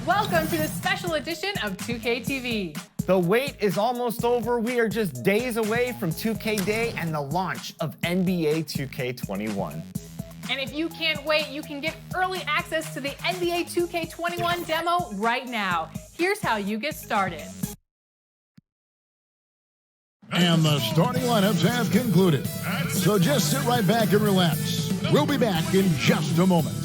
Welcome to the special edition of 2K TV. The wait is almost over. We are just days away from 2K Day and the launch of NBA 2K21. And if you can't wait, you can get early access to the NBA 2K21 demo right now. Here's how you get started. And the starting lineups have concluded. So just sit right back and relax. We'll be back in just a moment.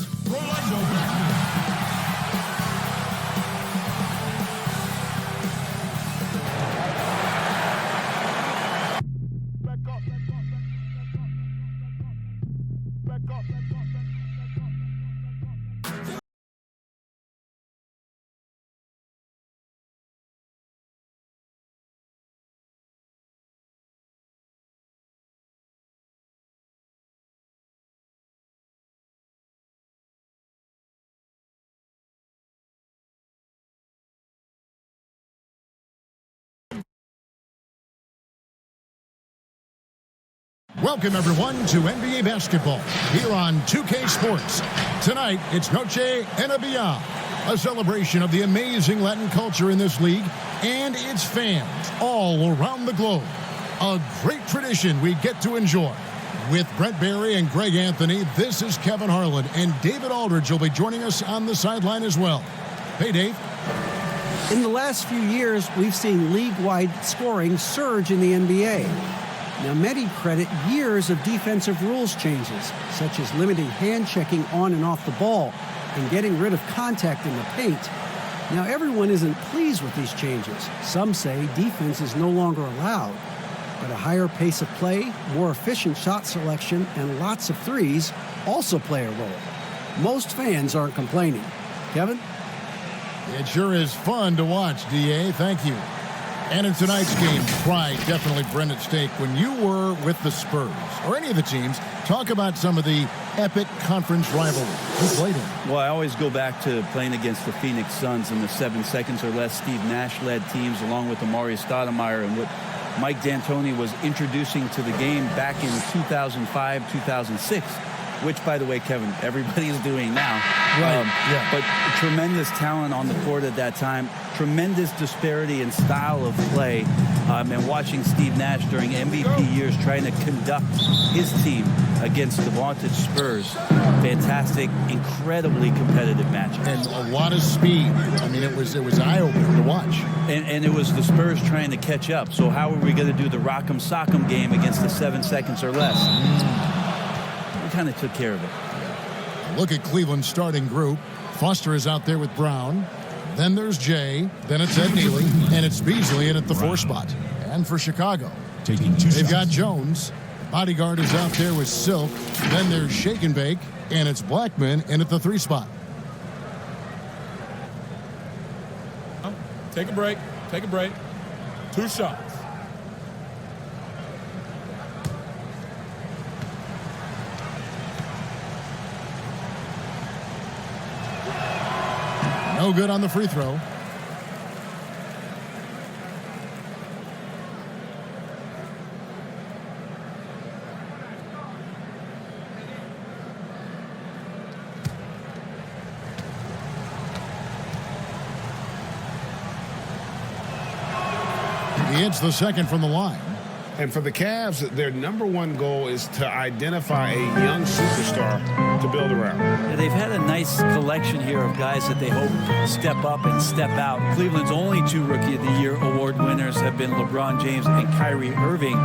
Welcome, everyone, to NBA basketball here on 2K Sports. Tonight, it's Noche Enabia, a celebration of the amazing Latin culture in this league and its fans all around the globe. A great tradition we get to enjoy. With Brent Barry and Greg Anthony, this is Kevin Harlan, and David Aldridge will be joining us on the sideline as well. Hey, Dave. In the last few years, we've seen league-wide scoring surge in the NBA. Now, many credit years of defensive rules changes, such as limiting hand checking on and off the ball and getting rid of contact in the paint. Now, everyone isn't pleased with these changes. Some say defense is no longer allowed, but a higher pace of play, more efficient shot selection, and lots of threes also play a role. Most fans aren't complaining. Kevin? It sure is fun to watch, D.A. Thank you. And in tonight's game, pride definitely bred at stake. When you were with the Spurs, or any of the teams, talk about some of the epic conference rivalry you played in. Well, I always go back to playing against the Phoenix Suns in the 7 seconds or less Steve Nash-led teams, along with Amari Stoudemire, and what Mike D'Antoni was introducing to the game back in 2005, 2006. Which, by the way, Kevin, everybody is doing now. Right, yeah. But tremendous talent on the court at that time, tremendous disparity in style of play, and watching Steve Nash during MVP years trying to conduct his team against the vaunted Spurs. Fantastic, incredibly competitive match. And a lot of speed. I mean, it was eye-opening to watch. And it was the Spurs trying to catch up. So how are we going to do the rock'em sock'em game against the 7 seconds or less? Kind of took care of it. Look at Cleveland's starting group. Foster is out there with Brown. Then there's Jay. Then it's Ed Neely. And it's Beasley in at the 4 spot. And for Chicago, they've got Jones. Bodyguard is out there with Silk. Then there's Shake and Bake. And it's Blackman in at the 3 spot. Take a break. Take a break. 2 shots. No good on the free throw. He hits the second from the line. And for the Cavs, their #1 goal is to identify a young superstar to build around. Yeah, they've had a nice collection here of guys that they hope step up and step out. Cleveland's only 2 Rookie of the Year award winners have been LeBron James and Kyrie Irving.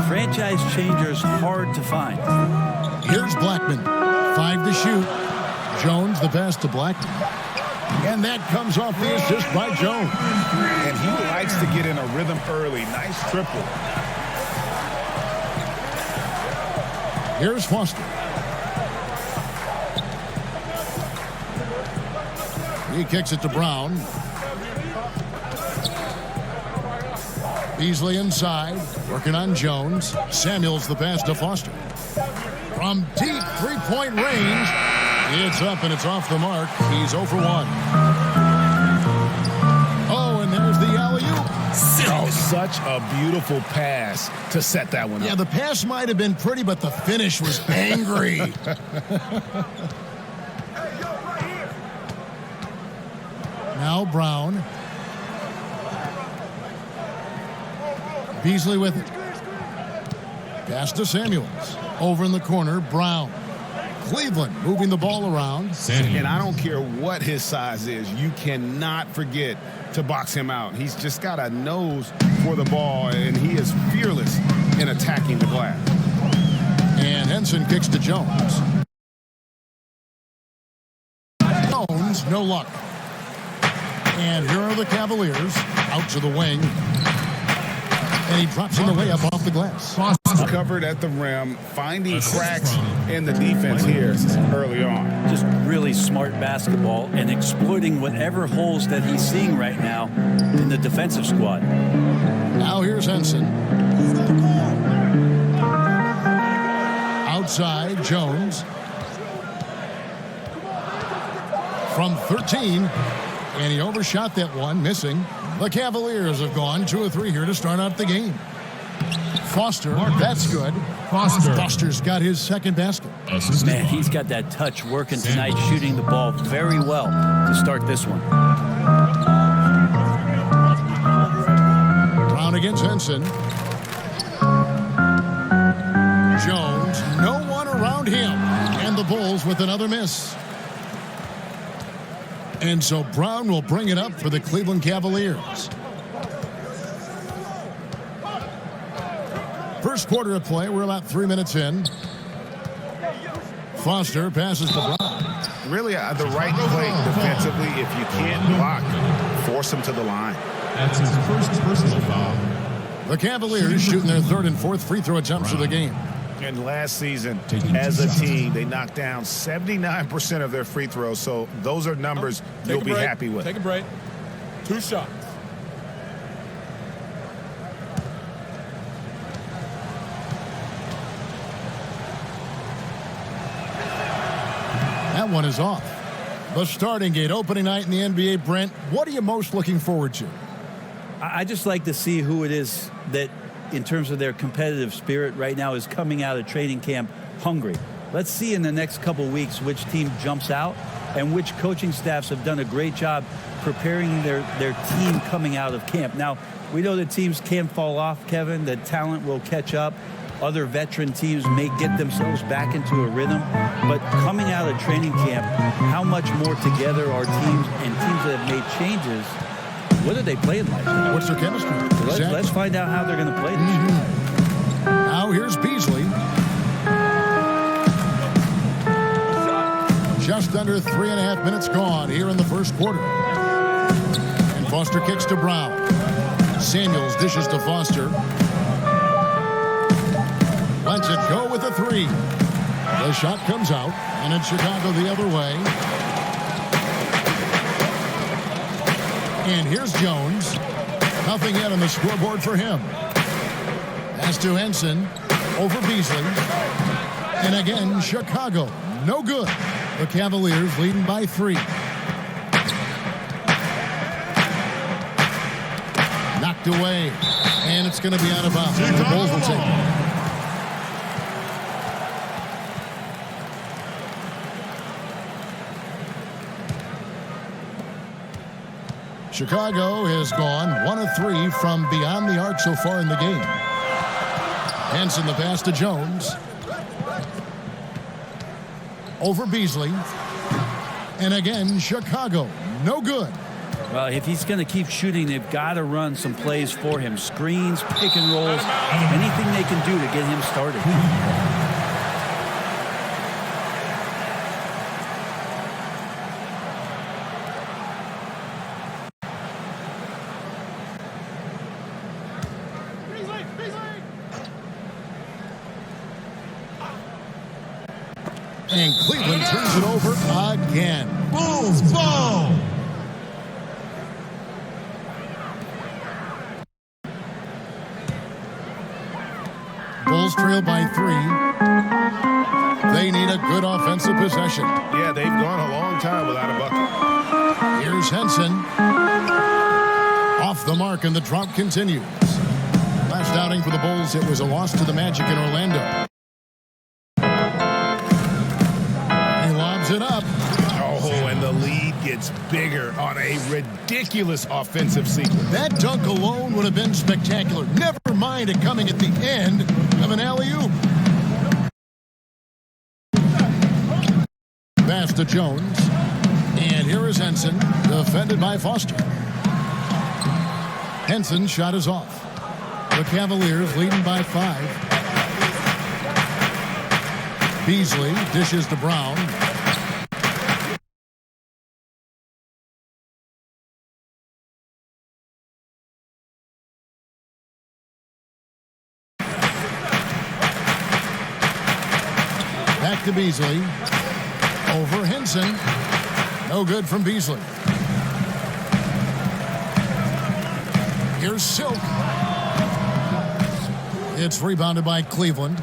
Franchise changers hard to find. Here's Blackman. 5 to shoot. Jones the pass to Blackman. And that comes off the assist by Jones. And he likes to get in a rhythm early. Nice triple. Here's Foster. He kicks it to Brown. Beasley inside, working on Jones. Samuels the pass to Foster. From deep three-point range, it's up and it's off the mark. He's 0 for 1. Oh, and there's the alley-oop. such a beautiful pass to set that one up. Yeah, the pass might have been pretty, but the finish was angry. Now Brown. Beasley with it. Pass to Samuels. Over in the corner, Brown. Cleveland moving the ball around. And I don't care what his size is. You cannot forget to box him out. He's just got a nose for the ball, and he is fearless in attacking the glass. And Henson kicks to Jones. Jones, no luck. And here are the Cavaliers out to the wing. And he drops him away up off the glass. Covered at the rim, finding cracks in the defense here early on. Just really smart basketball and exploiting whatever holes that he's seeing right now in the defensive squad. Now here's Henson. Outside, Jones. From 13. And he overshot that one, missing. The Cavaliers have gone 2 of 3 here to start out the game. Foster, that's good. Foster's got his second basket. Man, he's got that touch working tonight, shooting the ball very well to start this one. Brown against Henson. Jones, no one around him. And the Bulls with another miss. And so Brown will bring it up for the Cleveland Cavaliers. First quarter of play, we're about 3 minutes in. Foster passes to Brown. Really the right play defensively. If you can't block, force him to the line. That's his first personal foul. The Cavaliers shooting their third and fourth free throw attempts of the game. And last season, as a team, they knocked down 79% of their free throws. So those are numbers you'll be happy with. Take a break. 2 shots. That one is off. The starting gate, opening night in the NBA, Brent. What are you most looking forward to? I just like to see who it is that, in terms of their competitive spirit right now, is coming out of training camp hungry. Let's see in the next couple weeks which team jumps out and which coaching staffs have done a great job preparing their team coming out of camp. Now, we know that teams can fall off, Kevin. The talent will catch up. Other veteran teams may get themselves back into a rhythm. But coming out of training camp, how much more together are teams and teams that have made changes? What are they playing like? What's their chemistry? Let's find out how they're going to play this year. Now here's Beasley. Just under 3.5 minutes gone here in the first quarter. And Foster kicks to Brown. Samuels dishes to Foster. Lets it go with a 3. The shot comes out, and it's Chicago the other way. And here's Jones. Nothing yet on the scoreboard for him. Pass to Henson. Over Beasley. And again, Chicago. No good. The Cavaliers leading by 3. Knocked away. And it's going to be out of bounds. The Bulls will take it. Chicago has gone 1 of 3 from beyond the arc so far in the game. Henson the pass to Jones. Over Beasley. And again, Chicago. No good. Well, if he's going to keep shooting, they've got to run some plays for him. Screens, pick and rolls, anything they can do to get him started. And Cleveland turns it over again. Bulls ball. Bulls trail by 3. They need a good offensive possession. Yeah, they've gone a long time without a bucket. Here's Henson. Off the mark, and the drought continues. Last outing for the Bulls, it was a loss to the Magic in Orlando. He lobs it up. Oh, and the lead gets bigger on a ridiculous offensive sequence. That dunk alone would have been spectacular. Never mind it coming at the end of an alley-oop. Pass to Jones. And here is Henson, defended by Foster. Henson's shot is off. The Cavaliers leading by 5. Beasley dishes to Brown. Back to Beasley. Over Henson. No good from Beasley. Here's Silk. It's rebounded by Cleveland.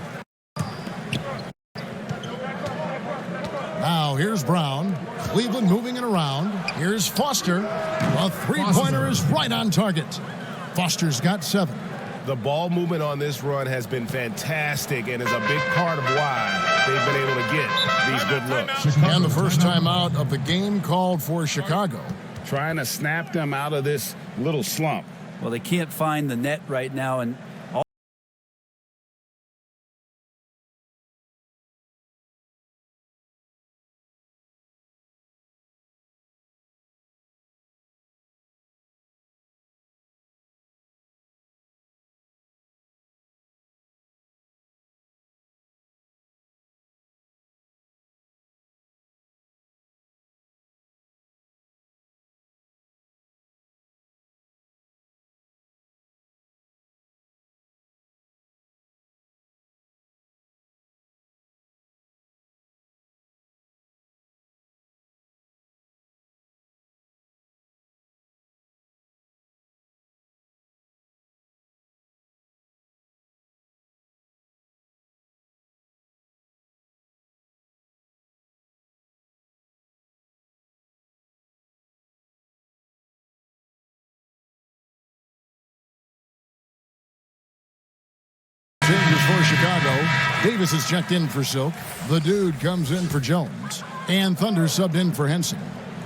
Now here's Brown. Cleveland moving it around. Here's Foster. A three-pointer is right on target. Foster's got 7. The ball movement on this run has been fantastic and is a big part of why they've been able to get these good looks. And the first time out of the game called for Chicago. Trying to snap them out of this little slump. Well, they can't find the net right now, and changes for Chicago. Davis is checked in for Silk. The Dude comes in for Jones. And Thunder subbed in for Henson.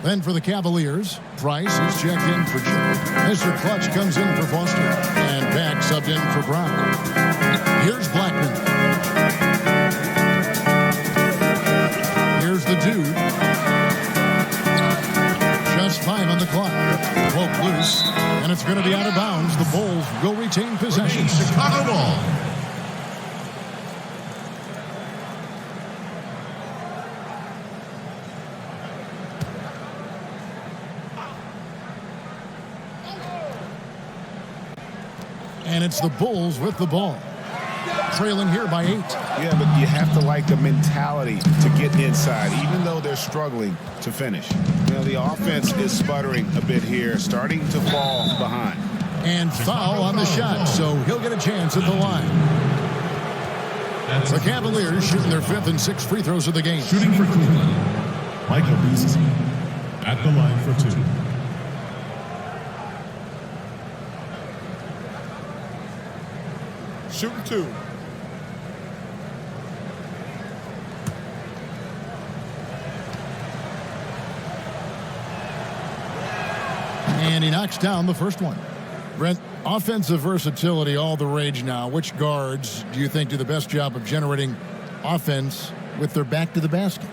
Then for the Cavaliers, Price is checked in for Joe. Mr. Clutch comes in for Foster. And Beck subbed in for Brown. Here's Blackman. Here's the Dude. Just 5 on the clock. Poke loose. And it's going to be out of bounds. The Bulls will retain possession. Chicago ball. And it's the Bulls with the ball. Trailing here by 8. Yeah, but you have to like the mentality to get inside, even though they're struggling to finish. You know, the offense is sputtering a bit here, starting to fall behind. And foul on the shot, so he'll get a chance at the line. The Cavaliers shooting their 5th and 6th free throws of the game. Shooting for Cleveland, Michael Beasley at the line for 2. Shooting 2. And he knocks down the first one. Brent, offensive versatility, all the rage now. Which guards do you think do the best job of generating offense with their back to the basket?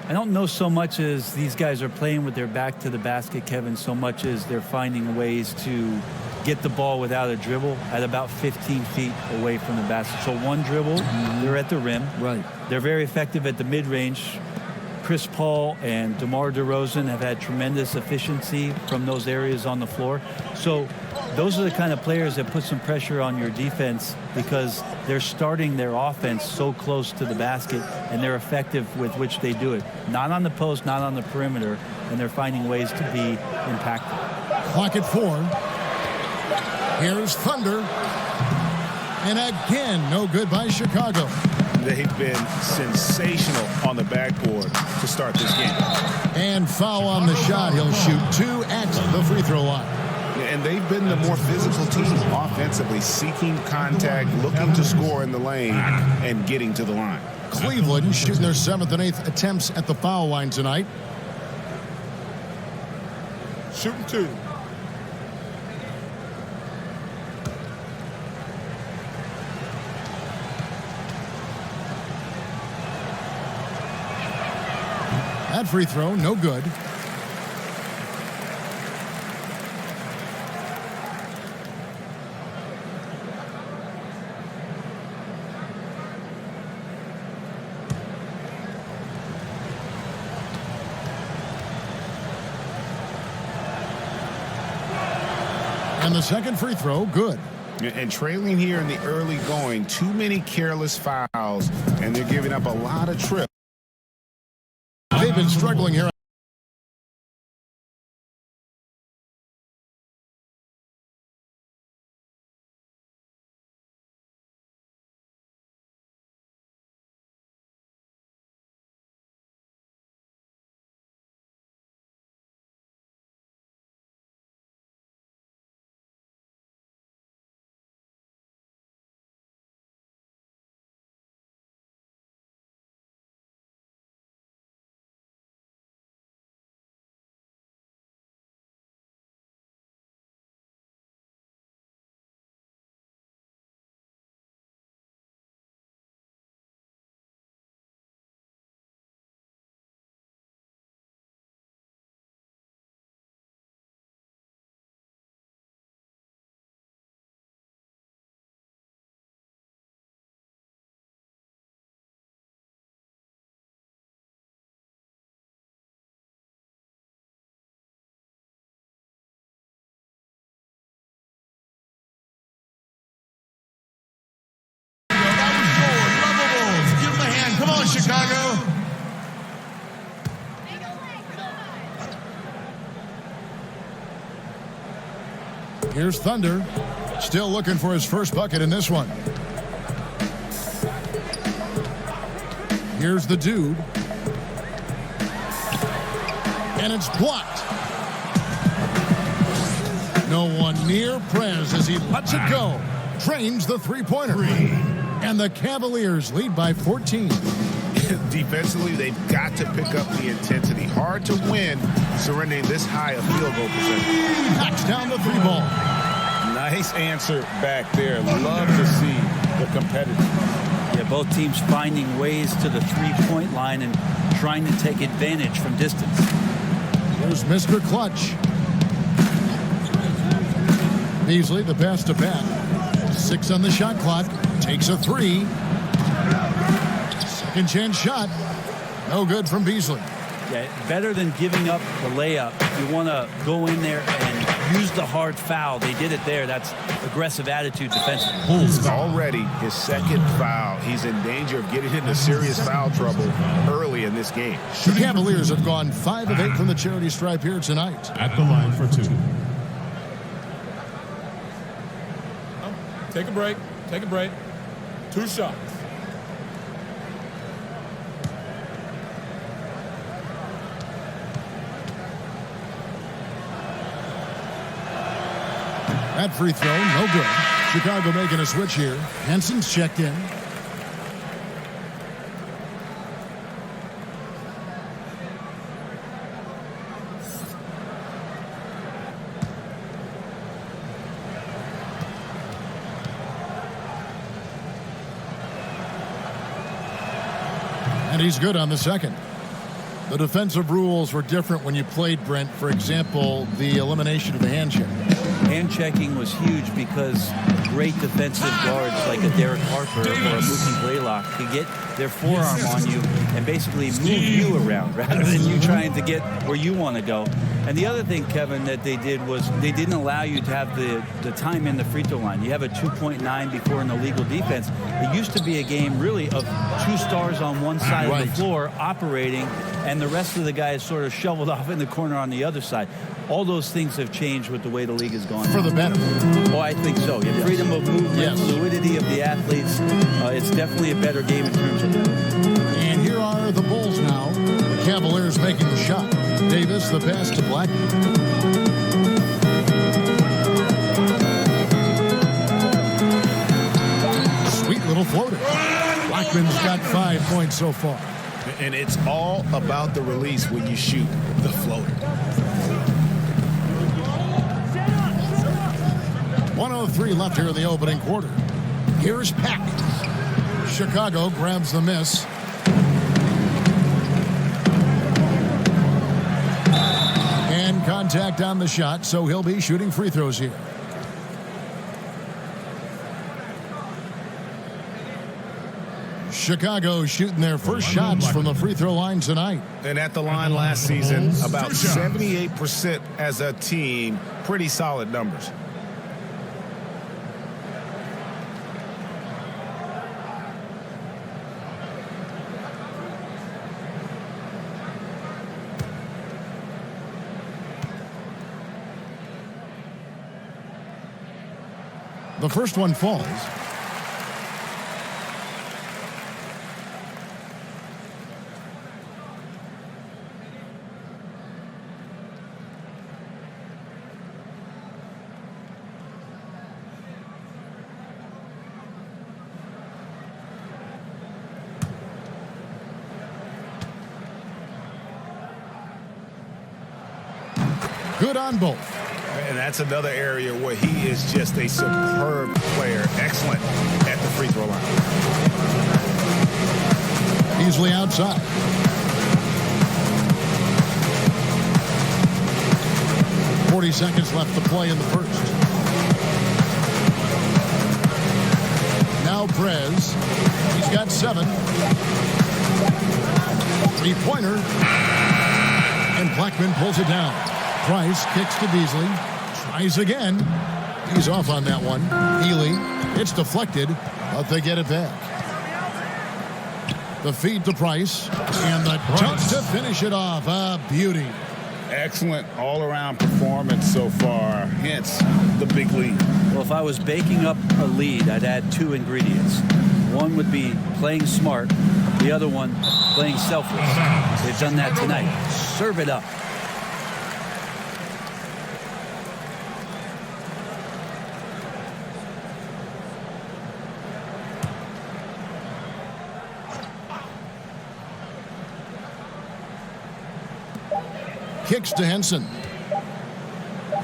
I don't know so much as these guys are playing with their back to the basket, Kevin, so much as they're finding ways to get the ball without a dribble at about 15 feet away from the basket. So one dribble, they're at the rim. Right. They're very effective at the mid-range. Chris Paul and DeMar DeRozan have had tremendous efficiency from those areas on the floor. So those are the kind of players that put some pressure on your defense because they're starting their offense so close to the basket and they're effective with which they do it. Not on the post, not on the perimeter, and they're finding ways to be impactful. Clock at 4. Here's Thunder. And again, no good by Chicago. They've been sensational on the backboard to start this game. And foul on the shot. He'll shoot 2 at the free throw line. And they've been the more physical team offensively, seeking contact, looking to score in the lane, and getting to the line. Cleveland shooting their 7th and 8th attempts at the foul line tonight. Shooting 2. That free throw, no good. And the second free throw, good. And trailing here in the early going, too many careless fouls, and they're giving up a lot of trips. They've been struggling here. Chicago. Here's Thunder. Still looking for his first bucket in this one. Here's the Dude. And it's blocked. No one near Prez as he lets it go. Drains the three-pointer. And the Cavaliers lead by 14. Defensively, they've got to pick up the intensity. Hard to win surrendering this high a field goal percentage. Knocks down the three ball. Nice answer back there. Love to see the competitive. Yeah, both teams finding ways to the three-point line and trying to take advantage from distance. Here's Mr. Clutch. Beasley, the pass to Pat. 6 on the shot clock. Takes a 3. Second chance shot. No good from Beasley. Yeah, better than giving up the layup. You want to go in there and use the hard foul. They did it there. That's aggressive attitude defensively. Already his second foul. He's in danger of getting into serious foul trouble early in this game. The Cavaliers have gone 5 of 8 from the charity stripe here tonight. At the line for 2. Take a break. Take a break. 2 shots. That free throw, no good. Chicago making a switch here. Henson's checked in. And he's good on the second. The defensive rules were different when you played, Brent. For example, the elimination of the hand check. Hand checking was huge because great defensive guards like a Derek Harper or a Mookie Blaylock could get their forearm on you and basically move you around rather than you trying to get where you want to go. And the other thing, Kevin, that they did was they didn't allow you to have the time in the free throw line. You have a 2.9 before in the legal defense. It used to be a game really of 2 stars on one side of the floor operating, and the rest of the guys sort of shoveled off in the corner on the other side. All those things have changed with the way the league has gone. For the better. Oh, I think so. Yeah, freedom of movement, fluidity of the athletes. It's definitely a better game in terms of that. And here are the Bulls now. The Cavaliers making the shot. Davis, the pass to Black. 5 points so far. And it's all about the release when you shoot the floater. 1:03 left here in the opening quarter. Here's Peck. Chicago grabs the miss. And contact on the shot, so he'll be shooting free throws here. Chicago shooting their first shots from the free throw line tonight. And at the line last season, about 78% as a team. Pretty solid numbers. The first one falls. Good on both. And that's another area where he is just a superb player. Excellent at the free throw line. Easily outside. .40 seconds left to play in the first. Now Prez. He's got 7. Three-pointer. And Blackman pulls it down. Price kicks to Beasley. Tries again. He's off on that one. Healy. It's deflected, but they get it back. The feed to Price. And the dunk to finish it off. A beauty. Excellent all-around performance so far. Hence the big lead. Well, if I was baking up a lead, I'd add 2 ingredients. One would be playing smart. The other one, playing selfless. They've done that tonight. Serve it up. Kicks to Henson.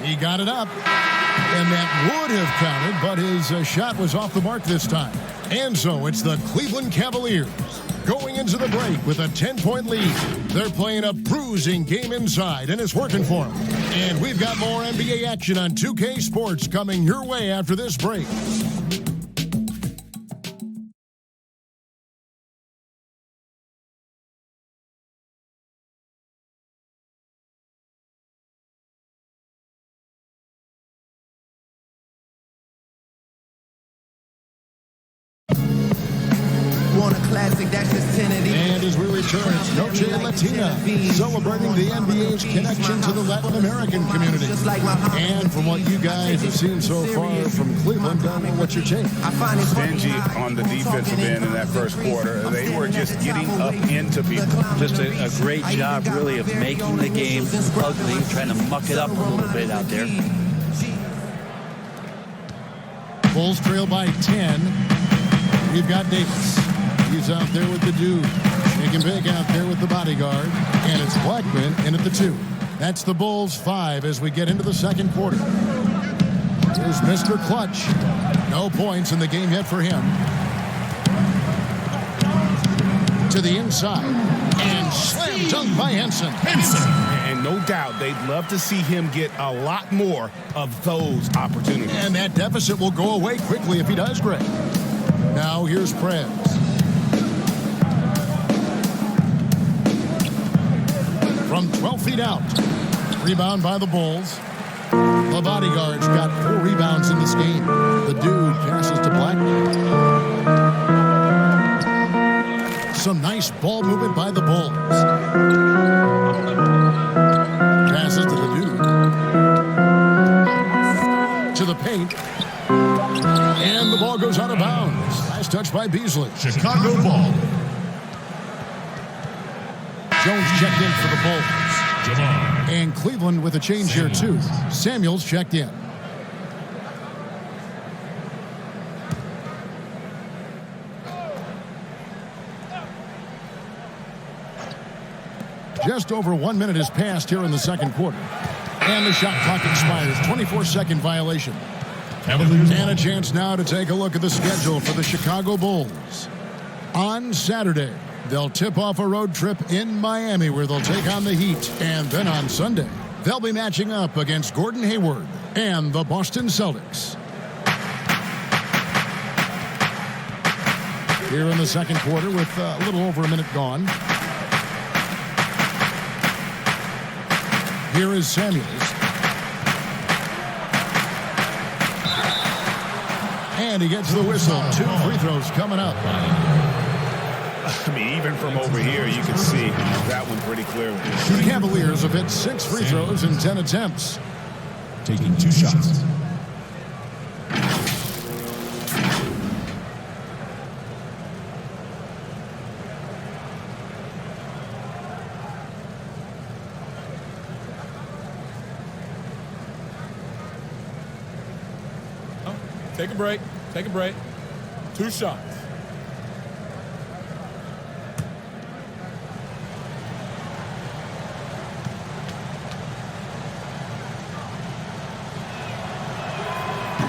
He got it up. And that would have counted, but his shot was off the mark this time. And so it's the Cleveland Cavaliers going into the break with a 10-point lead. They're playing a bruising game inside, and it's working for them. And we've got more NBA action on 2K Sports coming your way after this break. And as we return, it's Noche Latina, celebrating the NBA's connection to the Latin American community. And from what you guys have seen so far from Cleveland, what's your take? Stingy on the defensive end in that first quarter. They were just getting up into people. Just a great job, really, of making the game ugly, trying to muck it up a little bit out there. Bulls trail by 10. We've got Davis. He's out there with the dude. Shake and bake out there with the bodyguard. And it's Blackman in at the 2. That's the Bulls 5 as we get into the second quarter. Here's Mr. Clutch. No points in the game yet for him. To the inside. And slam dunk by Henson. And no doubt they'd love to see him get a lot more of those opportunities. And that deficit will go away quickly if he does, Greg. Now here's Prez. From 12 feet out. Rebound by the Bulls. The bodyguard's got 4 rebounds in this game. The dude passes to Blackman. Some nice ball movement by the Bulls. Passes to the dude. To the paint. And the ball goes out of bounds. Last touch by Beasley. Chicago ball. Jones checked in for the Bulls. Jamar. And Cleveland with a change here, too. Samuels checked in. just over 1 minute has passed here in the second quarter. And the shot clock expires. 24-second violation. Cavaliers And a chance now to take a look at the schedule for the Chicago Bulls. On Saturday, they'll tip off a road trip in Miami where they'll take on the Heat. And then on Sunday, they'll be matching up against Gordon Hayward and the Boston Celtics. Here in the second quarter with a little over a minute gone. Here is Samuels. And he gets the whistle. 2 free throws coming up. I mean, even from over here, you can see that one pretty clearly. The Cavaliers have hit 6 free throws in 10 attempts. taking 2 shots. Take a break. Take a break. 2 shots.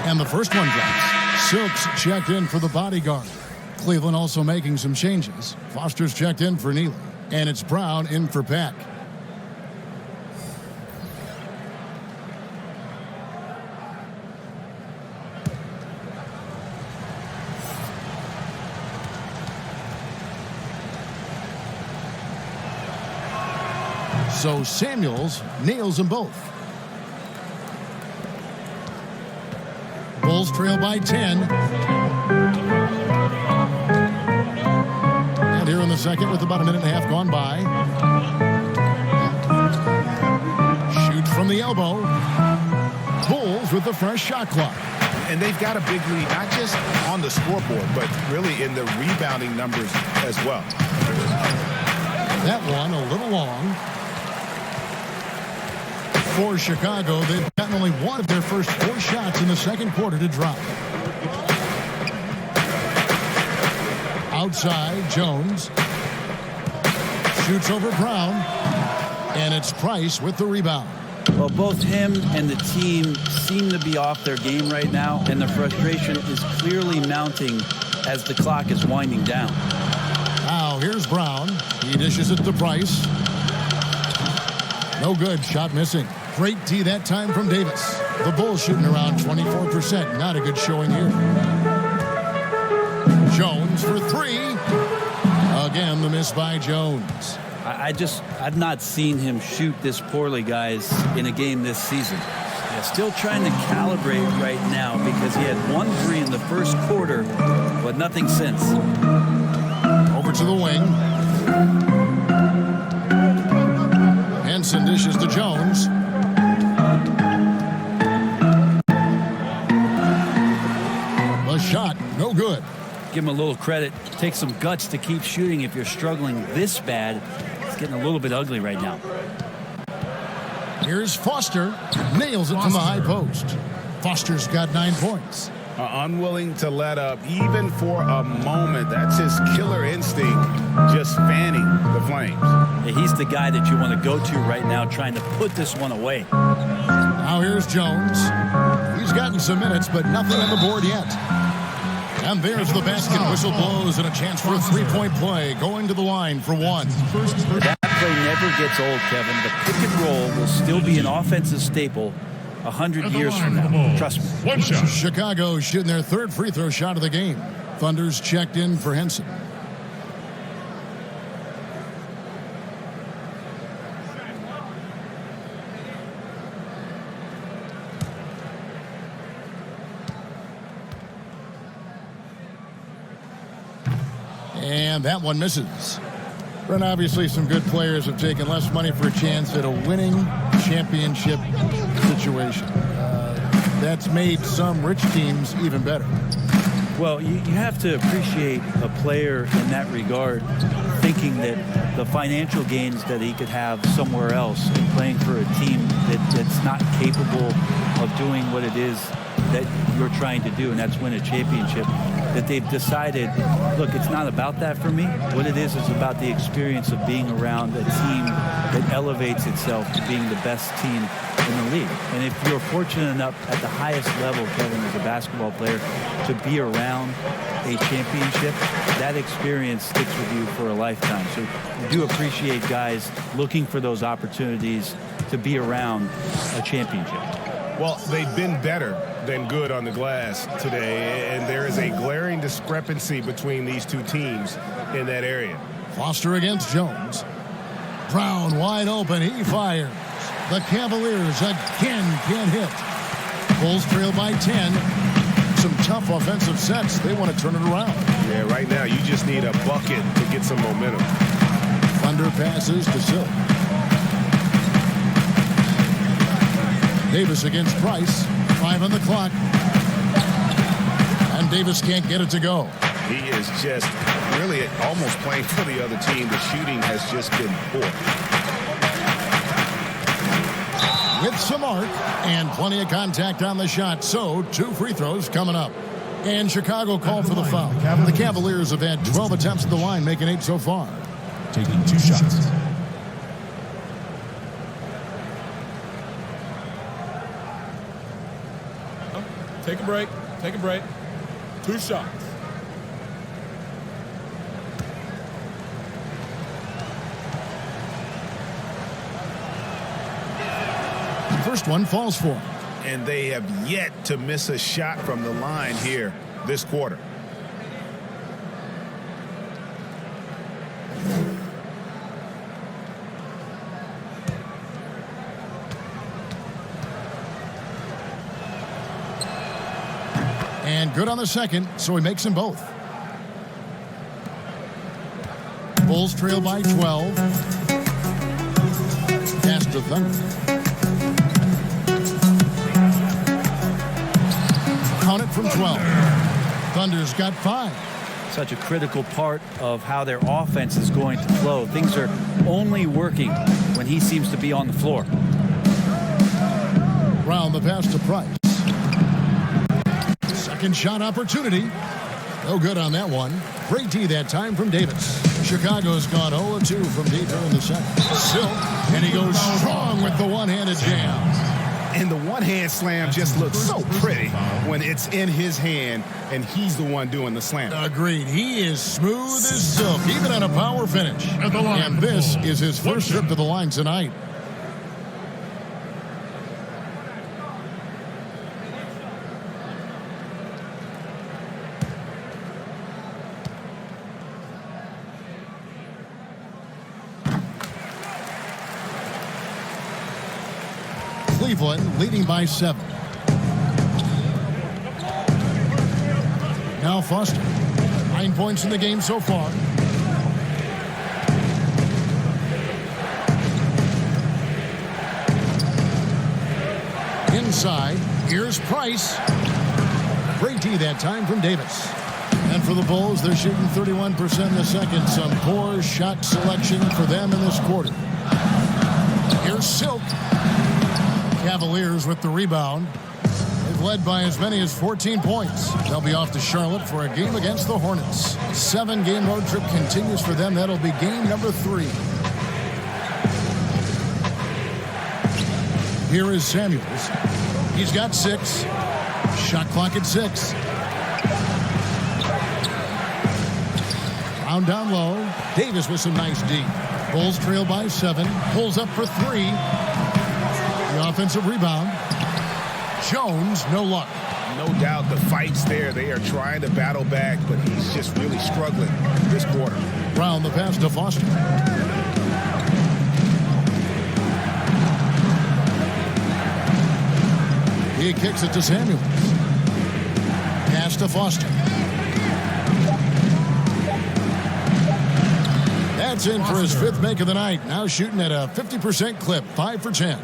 And the first one drops. Silks checked in for the bodyguard. Cleveland also making some changes. Foster's checked in for Neely. And it's Brown in for Peck. So Samuels nails them both. Bulls trail by 10. And here in the second with about a minute and a half gone by. Shoot from the elbow. Bulls with the fresh shot clock. And they've got a big lead, not just on the scoreboard, but really in the rebounding numbers as well. That one a little long. For Chicago, they've gotten only one of their first 4 shots in the second quarter to drop. Outside, Jones. Shoots over Brown. And it's Price with the rebound. Well, both him and the team seem to be off their game right now, and the frustration is clearly mounting as the clock is winding down. Now, here's Brown. He dishes it to Price. No good. Shot missing. Great D that time from Davis. The Bulls shooting around 24%. Not a good showing here. Jones for 3. Again, the miss by Jones. I've not seen him shoot this poorly, guys, in a game this season. Yeah, still trying to calibrate right now because he had 1 3 in the first quarter, but nothing since. Over to the wing. Henson dishes to Jones. The shot, no good. Give him a little credit. Take some guts to keep shooting if you're struggling this bad. It's getting a little bit ugly right now. Here's Foster. Nails it from the high post. Foster's got 9 points. Unwilling to let up, even for a moment. That's his killer instinct, just fanning the flames. Yeah, he's the guy that you want to go to right now, trying to put this one away. Now here's Jones. He's gotten some minutes, but nothing on the board yet. And there's the basket. Whistle blows and a chance for a 3-point play. Going to the line for 1. That play never gets old, Kevin. The pick and roll will still be an offensive staple 100 years from now. Trust me. 1 shot. Chicago shooting their 3rd free throw shot of the game. Thunder's checked in for Henson. And that one misses. And obviously some good players have taken less money for a chance at a winning championship situation. That's made some rich teams even better. Well, you have to appreciate a player in that regard, thinking that the financial gains that he could have somewhere else in playing for a team that's not capable of doing what it is that you're trying to do, and that's win a championship, that they've decided, look, it's not about that for me. What it is about the experience of being around a team that elevates itself to being the best team in the league. And if you're fortunate enough at the highest level, Kevin, as a basketball player, to be around a championship, that experience sticks with you for a lifetime. So we do appreciate guys looking for those opportunities to be around a championship. Well, they've been better than good on the glass today, and there is a glaring discrepancy between these two teams in that area. Foster against Jones. Brown wide open. He fires. The Cavaliers again can't hit. Bulls trail by 10. Some tough offensive sets. They want to turn it around. Yeah, right now you just need a bucket to get some momentum. Thunder passes to Silk. Davis against Price. 5 on the clock. And Davis can't get it to go. He is just really almost playing for the other team. The shooting has just been poor. With some arc and plenty of contact on the shot. So 2 free throws coming up. And Chicago called for the foul. The Cavaliers have had 12 attempts at the line, making 8 so far. Taking 2 shots. Take a break. Take a break. 2 shots. First one falls for him. And they have yet to miss a shot from the line here this quarter. And good on the second, so he makes them both. Bulls trail by 12. Pass to Thunder. Count it from 12. Thunder's got 5. Such a critical part of how their offense is going to flow. Things are only working when he seems to be on the floor. Round the pass to Price. Second shot opportunity. No good on that one. Great D that time from Davis. Chicago's gone 0-2 from deep here in the second. Silk, and he goes strong with the one-handed jam. And the one-hand slam just looks so pretty when it's in his hand and he's the one doing the slam. Agreed. He is smooth as silk, even on a power finish. And this is his first trip to the line tonight. Cleveland leading by 7. Now Foster. 9 points in the game so far. Inside, here's Price. Great D that time from Davis. And for the Bulls, they're shooting 31% in the second. Some poor shot selection for them in this quarter. Here's Silk. Cavaliers with the rebound. They've led by as many as 14 points. They'll be off to Charlotte for a game against the Hornets. 7-game road trip continues for them. That'll be game number 3. Here is Samuels. He's got 6. Shot clock at 6. Round down low. Davis with some nice D. Bulls trail by 7. Pulls up for 3. The offensive rebound. Jones, no luck. No doubt the fight's there. They are trying to battle back, but he's just really struggling this quarter. Brown the pass to Foster. He kicks it to Samuels. Pass to Foster. That's in for his 5th make of the night. Now shooting at a 50% clip. 5 for 10.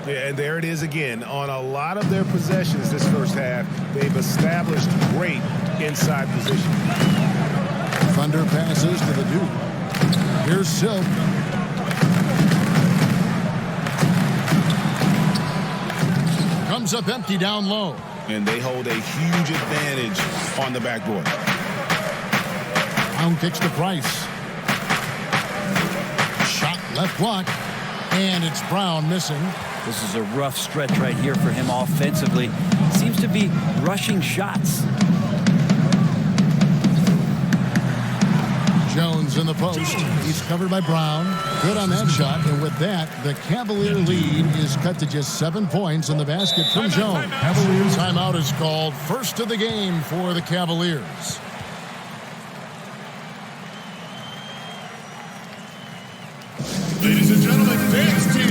Yeah, and there it is again. On a lot of their possessions this first half, they've established great inside position. Thunder passes to the Duke. Here's Silk. Comes up empty down low. and they hold a huge advantage on the backboard. Brown kicks to Price. Shot left block, and it's Brown missing. This is a rough stretch right here for him offensively. Seems to be rushing shots. Jones in the post. He's covered by Brown. Good on that shot. And with that, the Cavalier lead is cut to just 7 points in the basket from Jones. Cavaliers timeout is called. First of the game for the Cavaliers. Ladies and gentlemen, dance team.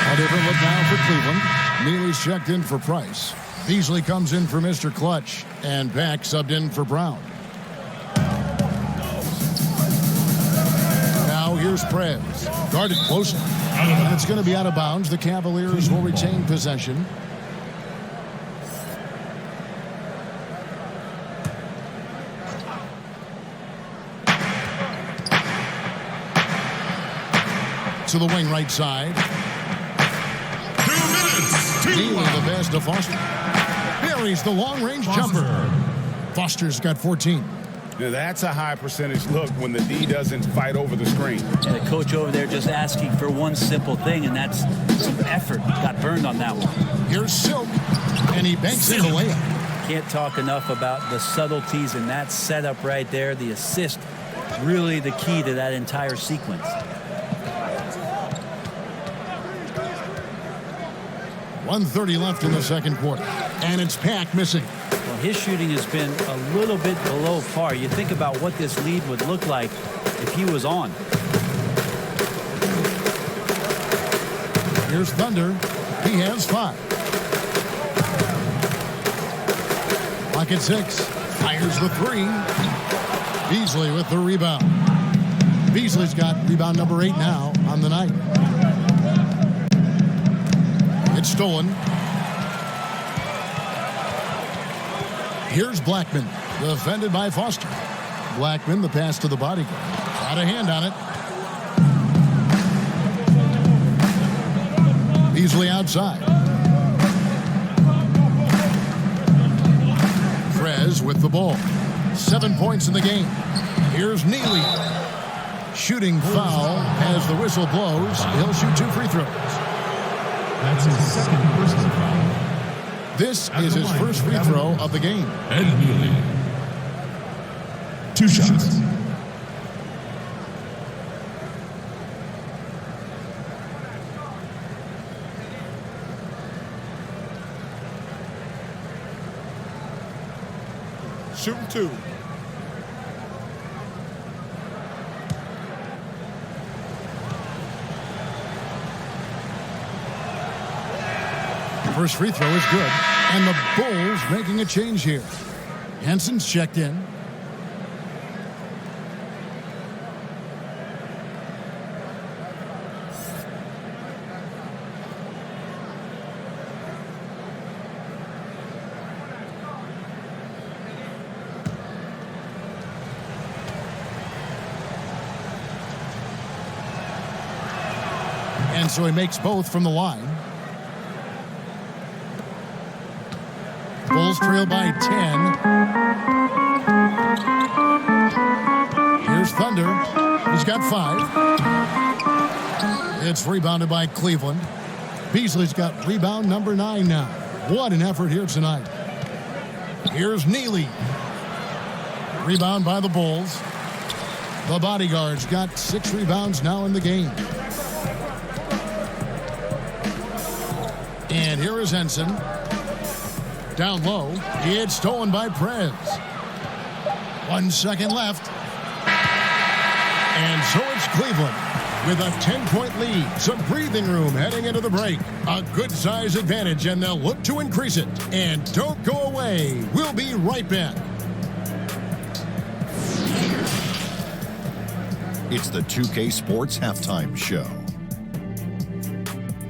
A different look now for Cleveland. Neely's checked in for Price. Beasley comes in for Mr. Clutch, and Pack subbed in for Brown. Now here's Prez. Guarded closely. And it's going to be out of bounds. The Cavaliers will retain possession. To the wing right side. 2 minutes. Neely the pass to Foster. Buries the long-range jumper. Foster's got 14. Now, that's a high percentage look when the D doesn't fight over the screen. And the coach over there just asking for one simple thing, and that's some effort. Got burned on that one. Here's Silk, and he banks in the layup. Can't talk enough about the subtleties in that setup right there. The assist, really the key to that entire sequence. 1:30 left in the second quarter, and it's Pack missing. Well, his shooting has been a little bit below par. You think about what this lead would look like if he was on. Here's Thunder. He has 5. Clock at 6. Fires the 3. Beasley with the rebound. Beasley's got rebound number 8 now on the night. It's stolen. Here's Blackman, defended by Foster. Blackman, the pass to the bodyguard. Got a hand on it. Beasley outside. Prez with the ball. 7 points in the game. Here's Neely. Shooting foul as the whistle blows. He'll shoot 2 free throws. That's his second personal foul. This is his first free throw of the game. Ed Neely. 2 shots. Shooting 2. First free throw is good. And the Bulls making a change here. Henson's checked in. And so he makes both from the line. Bulls trail by 10. Here's Thunder. He's got 5. It's rebounded by Cleveland. Beasley's got rebound number 9 now. What an effort here tonight. Here's Neely. Rebound by the Bulls. The Bodyguards got 6 rebounds now in the game. And here is Henson. Down low. It's stolen by Prez. 1 second left. And so it's Cleveland with a 10-point lead. Some breathing room heading into the break. A good size advantage, and they'll look to increase it. And don't go away. We'll be right back. It's the 2K Sports Halftime Show.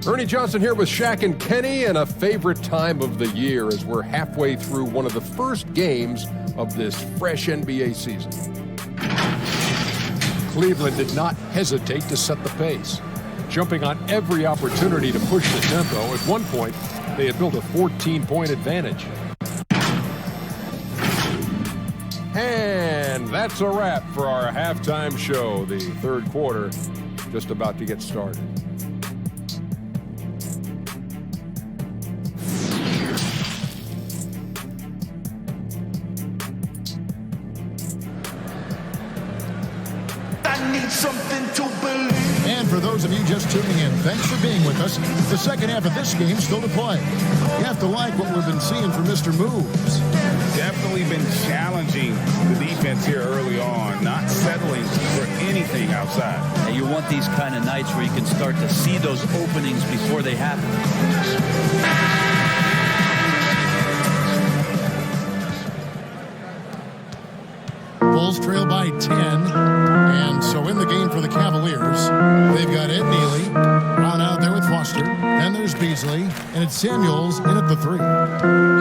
Ernie Johnson here with Shaq and Kenny, and a favorite time of the year as we're halfway through one of the first games of this fresh NBA season. Cleveland did not hesitate to set the pace, jumping on every opportunity to push the tempo. At one point, they had built a 14-point advantage. And that's a wrap for our halftime show. The third quarter just about to get started. And for those of you just tuning in, thanks for being with us. The second half of this game still to play. You have to like what we've been seeing from Mr. Moves. Definitely been challenging the defense here early on, not settling for anything outside. And you want these kind of nights where you can start to see those openings before they happen. Bulls trail by 10. And so in the game for the Cavaliers, they've got Ed Neely, Brown out there with Foster. Then there's Beasley, and it's Samuels in at the 3.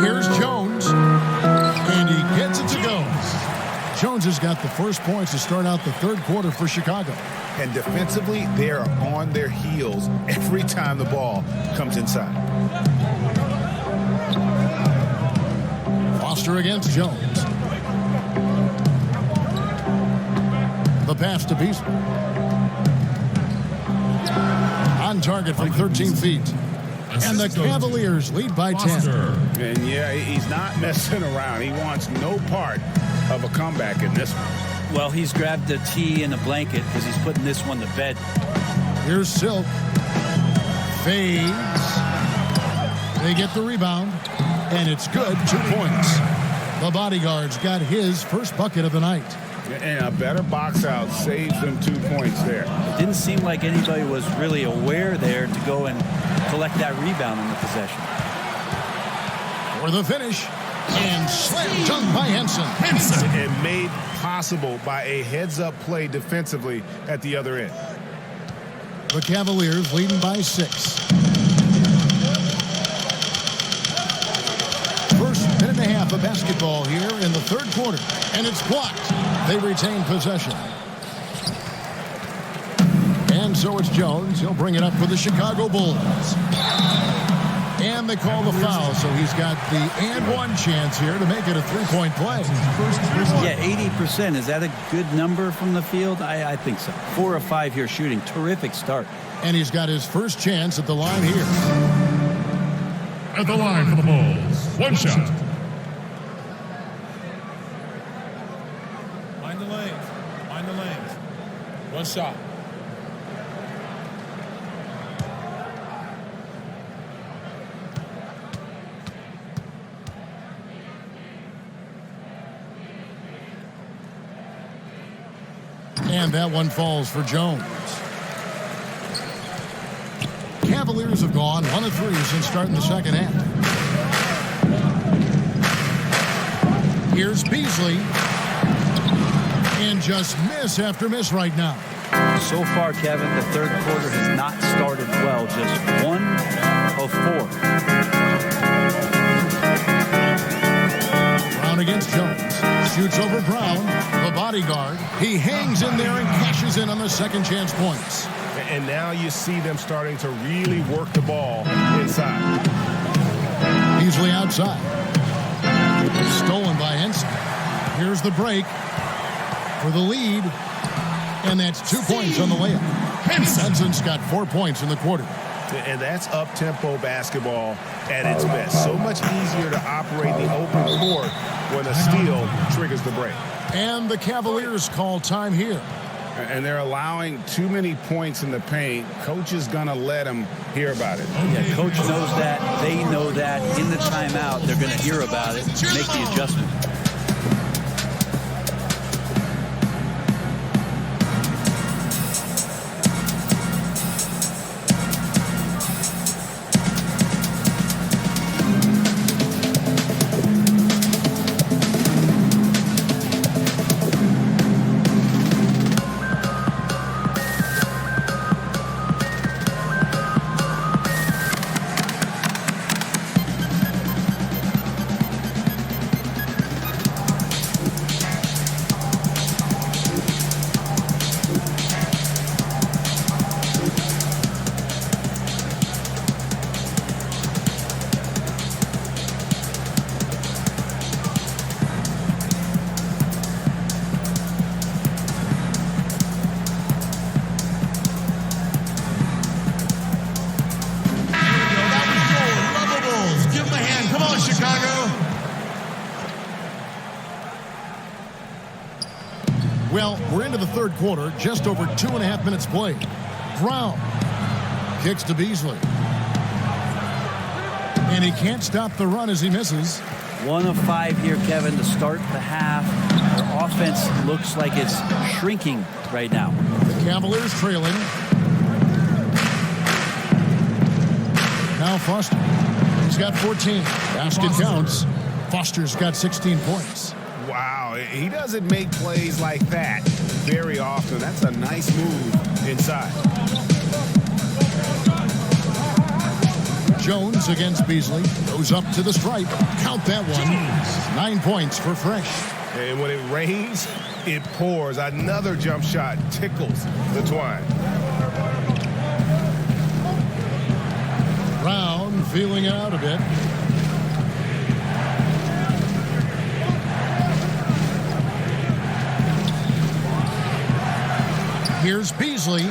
Here's Jones, and he gets it to go. Jones has got the first points to start out the third quarter for Chicago. And defensively, they are on their heels every time the ball comes inside. Foster against Jones. The pass to Beasley. On target from 13 feet. And the Cavaliers lead by 10. And yeah, he's not messing around. He wants no part of a comeback in this one. Well, he's grabbed a tea and a blanket because he's putting this one to bed. Here's Silk. Fades. They get the rebound. And it's good. 2 points. The Bodyguards got his first bucket of the night. And a better box out saves them 2 points there. It didn't seem like anybody was really aware there to go and collect that rebound in the possession. For the finish. And slam dunk by Henson. And made possible by a heads-up play defensively at the other end. The Cavaliers leading by 6. First minute and a half of basketball here in the third quarter. And it's blocked. They retain possession. And so it's Jones. He'll bring it up for the Chicago Bulls. And they call the foul, so he's got the and one chance here to make it a 3-point play. Yeah, 80%. Is that a good number from the field? I think so. 4 of 5 here shooting. Terrific start. And he's got his first chance at the line here. At the line for the Bulls. 1 shot. Mind the lanes. Mind the lanes. 1 shot. And that one falls for Jones. Cavaliers have gone 1 of 3 since starting the second half. Here's Beasley. And just miss after miss right now. So far, Kevin, the third quarter has not started well. Just 1 of 4. Brown against Jones. Shoots over Brown, the Bodyguard. He hangs in there and cashes in on the second chance points. And now you see them starting to really work the ball inside. Beasley outside. Stolen by Henson. Here's the break for the lead. And that's 2 points on the layup. Henson's got 4 points in the quarter. And that's up-tempo basketball at its best. So much easier to operate the open court when a steal triggers the break. And the Cavaliers call time here. And they're allowing too many points in the paint. Coach is going to let them hear about it. Yeah, coach knows that. They know that. In the timeout, they're going to hear about it, make the adjustment. Well, we're into the third quarter, just over 2.5 minutes played. Brown kicks to Beasley. And he can't stop the run as he misses. 1 of 5 here, Kevin, to start the half. Their offense looks like it's shrinking right now. The Cavaliers trailing. Now Foster. He's got 14. Basket counts. Foster's got 16 points. Wow, he doesn't make plays like that very often. That's a nice move inside. Jones against Beasley. Goes up to the stripe. Count that one. 9 points for Fresh. And when it rains, it pours. Another jump shot tickles the twine. Brown feeling it out a bit. Here's Beasley,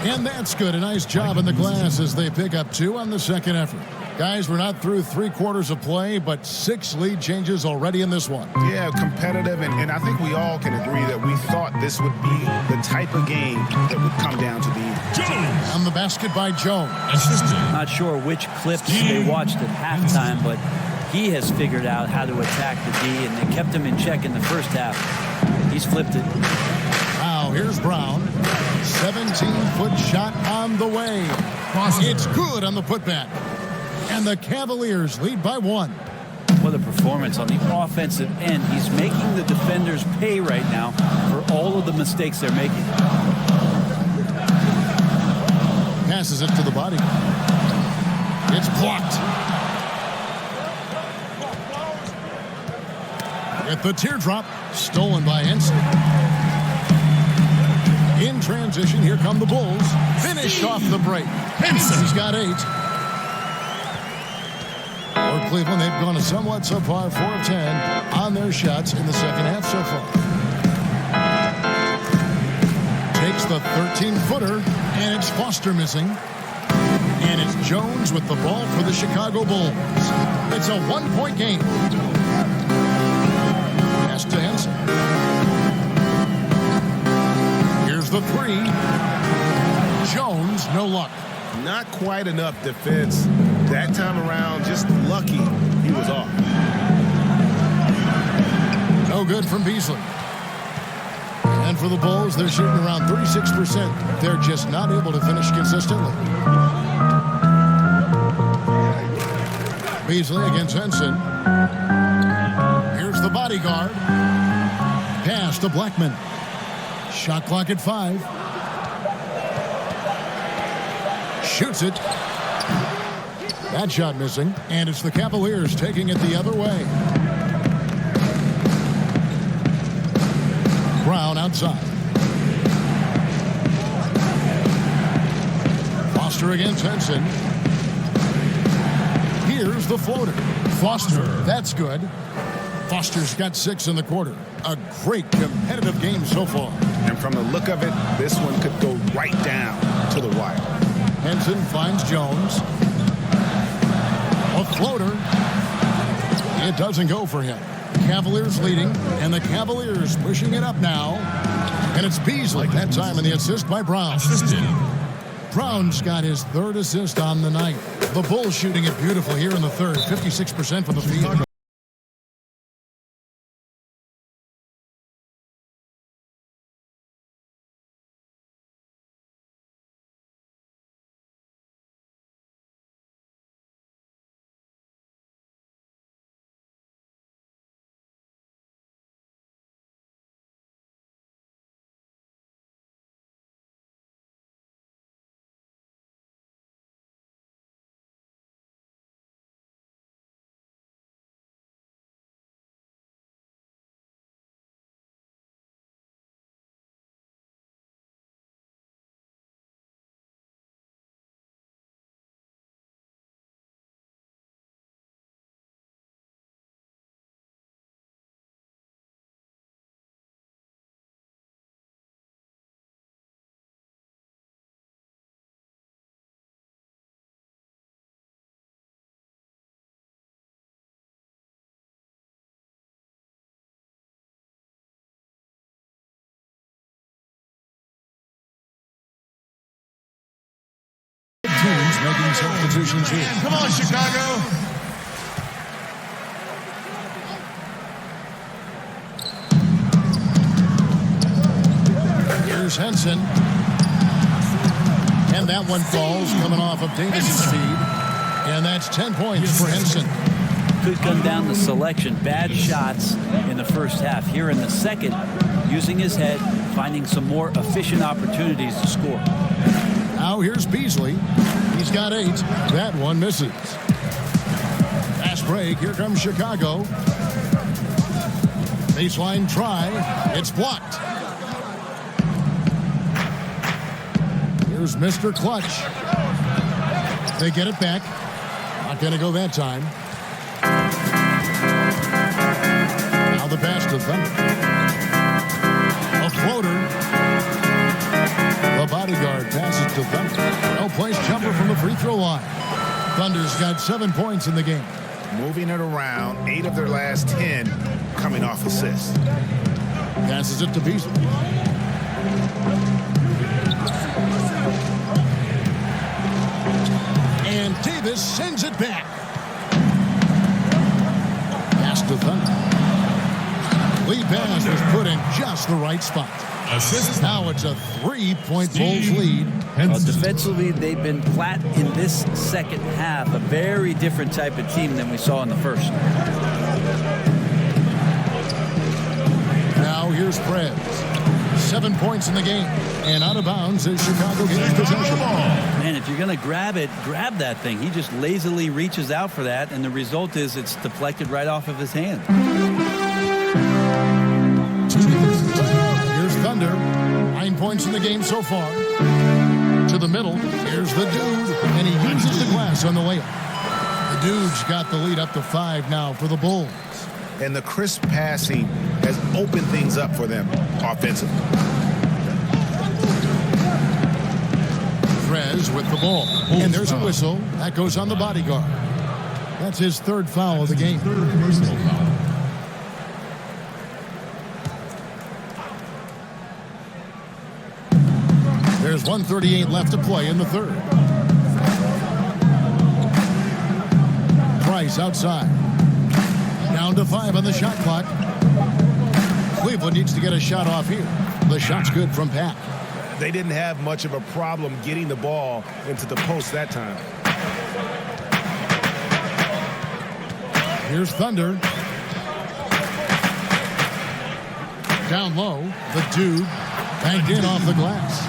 and that's good. A nice job in the glass as they pick up 2 on the second effort. Guys, we're not through 3 quarters of play, but 6 lead changes already in this one. Yeah, competitive, and I think we all can agree that we thought this would be the type of game that would come down to the end. Jones on the basket by Jones. Not sure which clips they watched at halftime, but he has figured out how to attack the D, and they kept him in check in the first half. He's flipped it. Now here's Brown. 17-foot shot on the way. It's good on the putback. And the Cavaliers lead by 1. What a performance on the offensive end. He's making the defenders pay right now for all of the mistakes they're making. Passes it to the body. It's blocked. With the teardrop, stolen by Henson. In transition, here come the Bulls. Finished off the break. Henson. He's got 8. For Cleveland, they've gone a somewhat subpar 4 of 10 on their shots in the second half so far. Takes the 13-footer, and it's Foster missing. And it's Jones with the ball for the Chicago Bulls. It's a 1-point game. Pass to Henson. Here's the 3. Jones, no luck. Not quite enough defense. That time around, just lucky he was off. No good from Beasley. And for the Bulls, they're shooting around 36%. They're just not able to finish consistently. Beasley against Henson. Here's the bodyguard. Pass to Blackman. Shot clock at 5. Shoots it. That shot missing, and it's the Cavaliers taking it the other way. Brown outside. Foster against Henson. Here's the floater. Foster, that's good. Foster's got 6 in the quarter. A great competitive game so far. And from the look of it, this one could go right down to the wire. Henson finds Jones. A floater. It doesn't go for him. Cavaliers leading, and the Cavaliers pushing it up now. And it's Beasley that time in the assist by Brown. Brown's got his third assist on the night. The Bulls shooting it beautiful here in the third, 56% from the field. Teams making substitutions here. Come on, Chicago. Here's Henson. And that one falls coming off of Davis' feed. And that's 10 points for Henson. Could come down to selection. Bad shots in the first half. Here in the second, using his head, finding some more efficient opportunities to score. Now here's Beasley. He's got 8. That one misses. Fast break. Here comes Chicago. Baseline try. It's blocked. Here's Mr. Clutch. They get it back. Not going to go that time. Now the pass to Thunder. A floater. The bodyguard passes to Thunder. Well-placed jumper from the free throw line. Thunder's got 7 points in the game. Moving it around, 8 of their last 10 coming off assists. Passes it to Beasley. And Davis sends it back. Pass to Thunder. Lead pass was put in just the right spot. Assist. Now it's a 3-point Bulls lead. Well, defensively, they've been flat in this second half. A very different type of team than we saw in the first. Now here's Prez. 7 points in the game. And out of bounds as Chicago gets possession. Man, if you're going to grab it, grab that thing. He just lazily reaches out for that, and the result is it's deflected right off of his hand. Here's Thunder. 9 points in the game so far. To the middle. Here's the Dude. And he uses the glass on the layup. The Dude's got the lead up to 5 now for the Bulls. And the crisp passing has opened things up for them offensively. Prez with the ball. And there's a whistle. That goes on the bodyguard. That's his 3rd foul of the game. There's 1:38 left to play in the 3rd. Price outside. Down to 5 on the shot clock. Cleveland needs to get a shot off here. The shot's good from Pat. They didn't have much of a problem getting the ball into the post that time. Here's Thunder. Down low. The Dude banked in off the glass.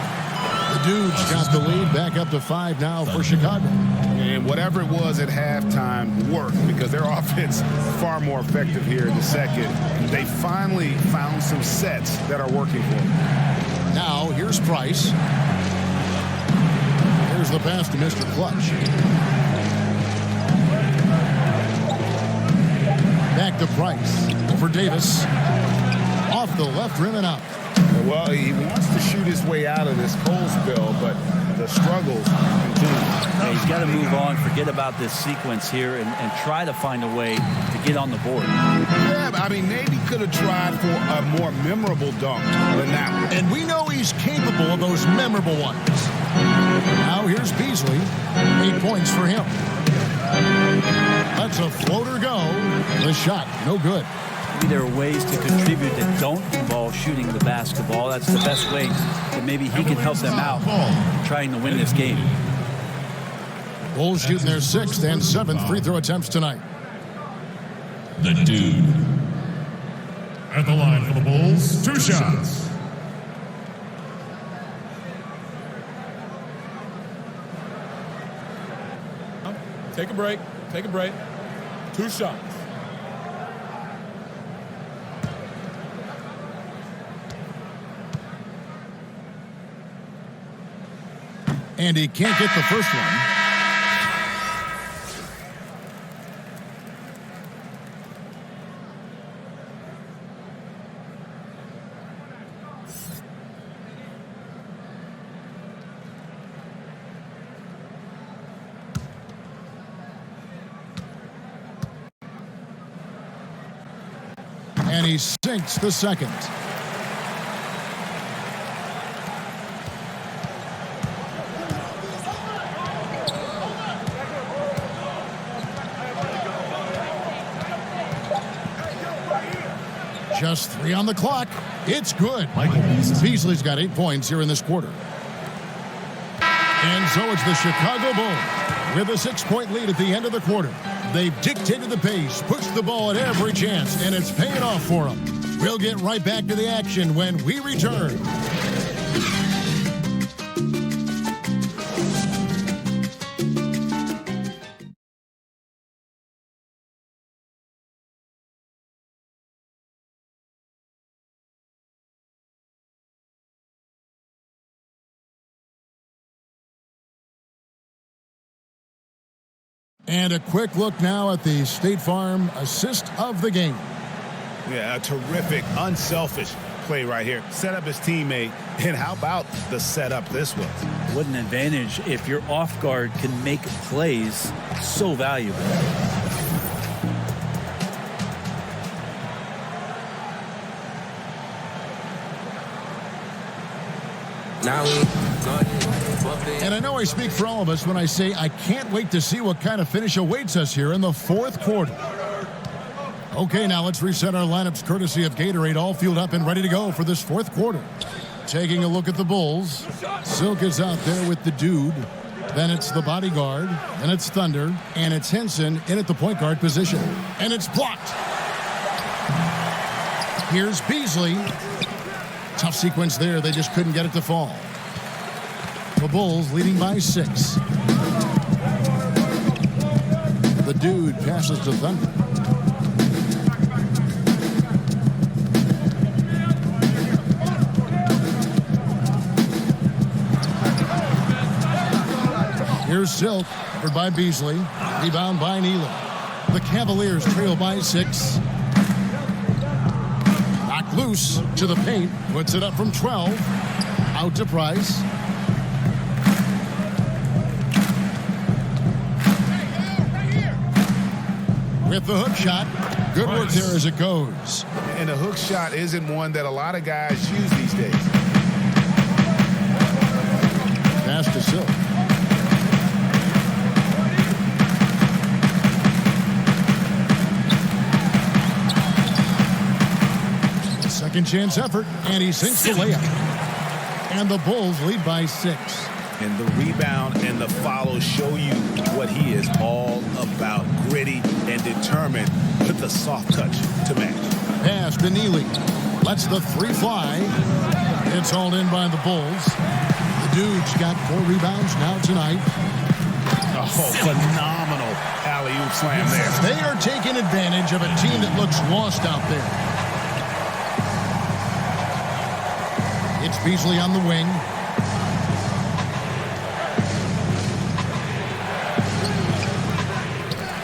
The Dude's got the lead back up to 5 now for Chicago. And whatever it was at halftime worked because their offense far more effective here in the second. They finally found some sets that are working for them. Now here's Price. Here's the pass to Mr. Clutch. Back to Price for Davis. Off the left rim and out. Well, he wants to shoot his way out of this cold spell, but the struggles continue. Yeah, he's got to move on, forget about this sequence here, and try to find a way to get on the board. Yeah, I mean, maybe could have tried for a more memorable dunk than that one. And we know he's capable of those memorable ones. Now here's Beasley. 8 points for him. That's a floater go. The shot, no good. Maybe there are ways to contribute that don't involve shooting the basketball. That's the best way that maybe he can help them out trying to win this game. Bulls shooting their 6th and 7th free throw attempts tonight. The Dude. At the line for the Bulls, 2 shots. Take a break. Take a break. 2 shots. And he can't get the first one. And he sinks the second. Just 3 on the clock. It's good. Beasley's got 8 points here in this quarter. And so it's the Chicago Bulls with a 6-point lead at the end of the quarter. They've dictated the pace, pushed the ball at every chance, and it's paying off for them. We'll get right back to the action when we return. And a quick look now at the State Farm assist of the game. Yeah, a terrific, unselfish play right here. Set up his teammate, and how about the setup this was? What an advantage if your off guard can make plays so valuable. And I know I speak for all of us when I say I can't wait to see what kind of finish awaits us here in the 4th quarter. Okay, now let's reset our lineups courtesy of Gatorade, all fueled up and ready to go for this 4th quarter. Taking a look at the Bulls. Silk is out there with the Dude. Then it's the bodyguard. Then it's Thunder. And it's Henson in at the point guard position. And it's blocked. Here's Beasley. Tough sequence there. They just couldn't get it to fall. The Bulls leading by 6. The Dude passes to Thunder. Here's Silk, covered by Beasley. Rebound by Neely. The Cavaliers trail by 6. Knocked loose to the paint. Puts it up from 12. Out to Price. With the hook shot. Good work there as it goes. And the hook shot isn't one that a lot of guys use these days. Pass to Silk. Second chance effort, and he sinks the layup. And the Bulls lead by 6. And the rebound and the follow show you what he is all about. Gritty and determined with the soft touch to match. Pass to Neely. Lets the 3 fly. It's hauled in by the Bulls. The Dude's got 4 rebounds now tonight. Oh, phenomenal alley-oop slam there. They are taking advantage of a team that looks lost out there. It's Beasley on the wing.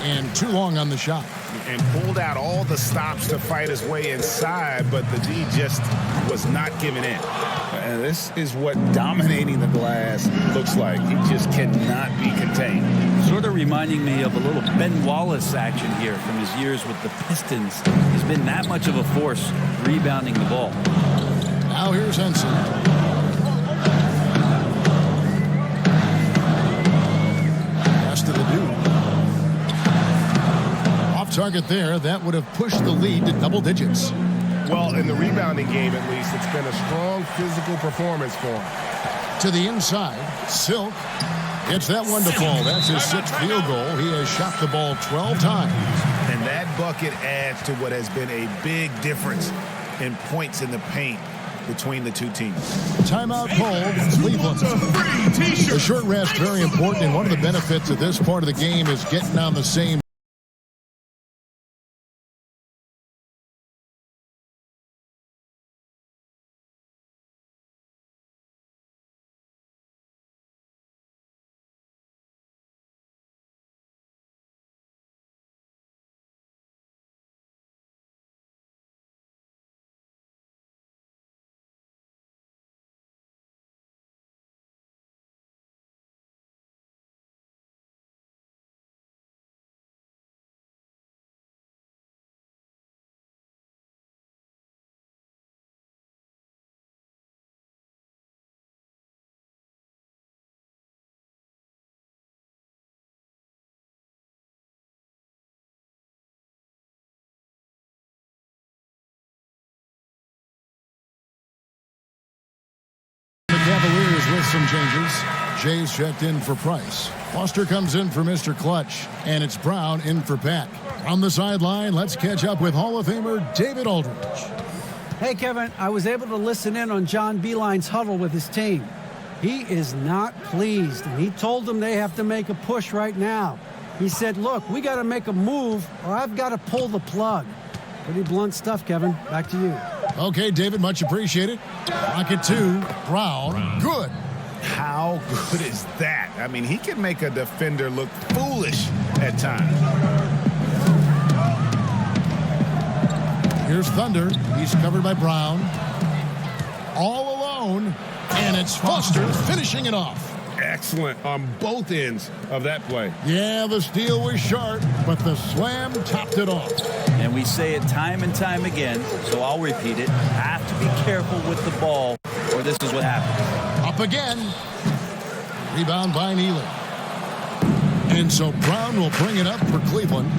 And too long on the shot. And pulled out all the stops to fight his way inside, but the D just was not giving in. and this is what dominating the glass looks like. He just cannot be contained. Sort of reminding me of a little Ben Wallace action here from his years with the Pistons. He's been that much of a force rebounding the ball. Now here's Henson. Pass to the dude. Off target there. That would have pushed the lead to double digits. Well, in the rebounding game, at least, it's been a strong physical performance for him. To the inside, Silk gets that one to fall. That's his 6th field goal. He has shot the ball 12 times. And that bucket adds to what has been a big difference in points in the paint between the two teams. Timeout called, Cleveland. The short rest, very important, and one of the benefits of this part of the game is getting on the same Cavaliers with some changes. Jay's checked in for Price. Foster comes in for Mr. Clutch. And it's Brown in for Peck. On the sideline, let's catch up with Hall of Famer David Aldridge. Hey, Kevin, I was able to listen in on John Beilein's huddle with his team. He is not pleased, and he told them they have to make a push right now. He said, look, we got to make a move, or I've got to pull the plug. Pretty blunt stuff, Kevin. Back to you. Okay, David, much appreciated. Rocket 2, Brown, good. How good is that? I mean, he can make a defender look foolish at times. Here's Thunder. He's covered by Brown. All alone, and it's Foster finishing it off. Excellent on both ends of that play. Yeah, the steal was sharp, but the slam topped it off. And we say it time and time again, so I'll repeat it. Have to be careful with the ball, or this is what happens. Up again. Rebound by Neely. And so Brown will bring it up for Cleveland.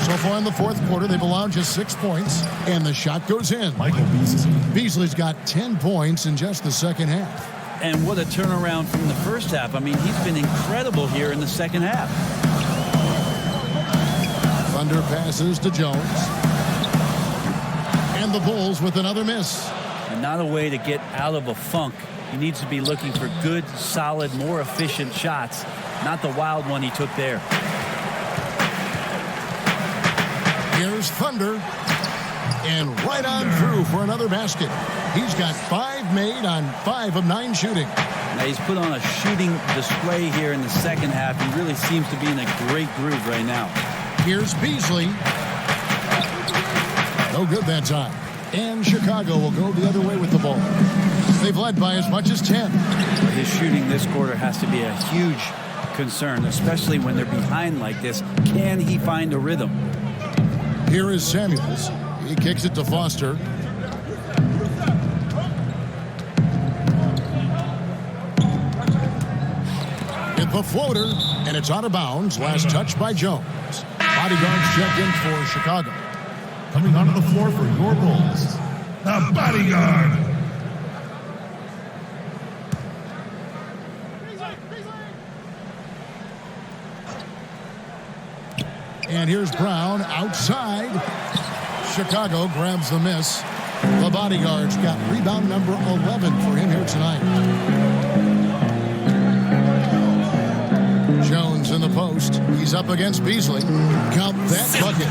So far in the fourth quarter, they've allowed just 6 points, and the shot goes in. Michael Beasley. Beasley's got 10 points in just the second half. And what a turnaround from the first half. I mean, he's been incredible here in the second half. Thunder passes to Jones. And the Bulls with another miss. And not a way to get out of a funk. He needs to be looking for good, solid, more efficient shots. Not the wild one he took there. Here's Thunder. And right on through for another basket. He's got 5 made on 5 of 9 shooting. Now he's put on a shooting display here in the second half. He really seems to be in a great groove right now. Here's Beasley. No good that time. And Chicago will go the other way with the ball. They've led by as much as 10. His shooting this quarter has to be a huge concern, especially when they're behind like this. Can he find a rhythm? Here is Samuels. He kicks it to Foster. Hit the floater, and it's out of bounds. Last touch by Jones. Bodyguards check in for Chicago. Coming onto the floor for your Bulls, the bodyguard. And here's Brown outside. Chicago grabs the miss. The bodyguards got rebound number 11 for him here tonight. Jones in the post. He's up against Beasley. Count that bucket.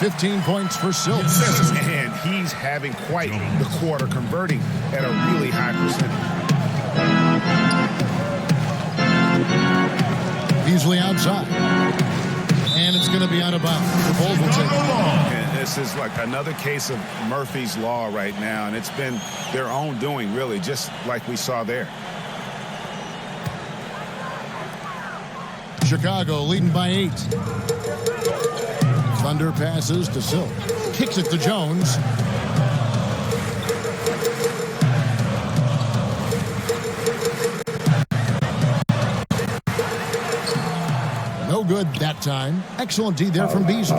15 points for Silk. And he's having quite the quarter, converting at a really high percentage. Beasley outside. And it's going to be out of bounds. The Bulls will take it. this is like another case of Murphy's Law right now, and it's been their own doing, really, just like we saw there. Chicago leading by 8. Thunder passes to Silk. Kicks it to Jones. No good that time. Excellent D there from Beasley.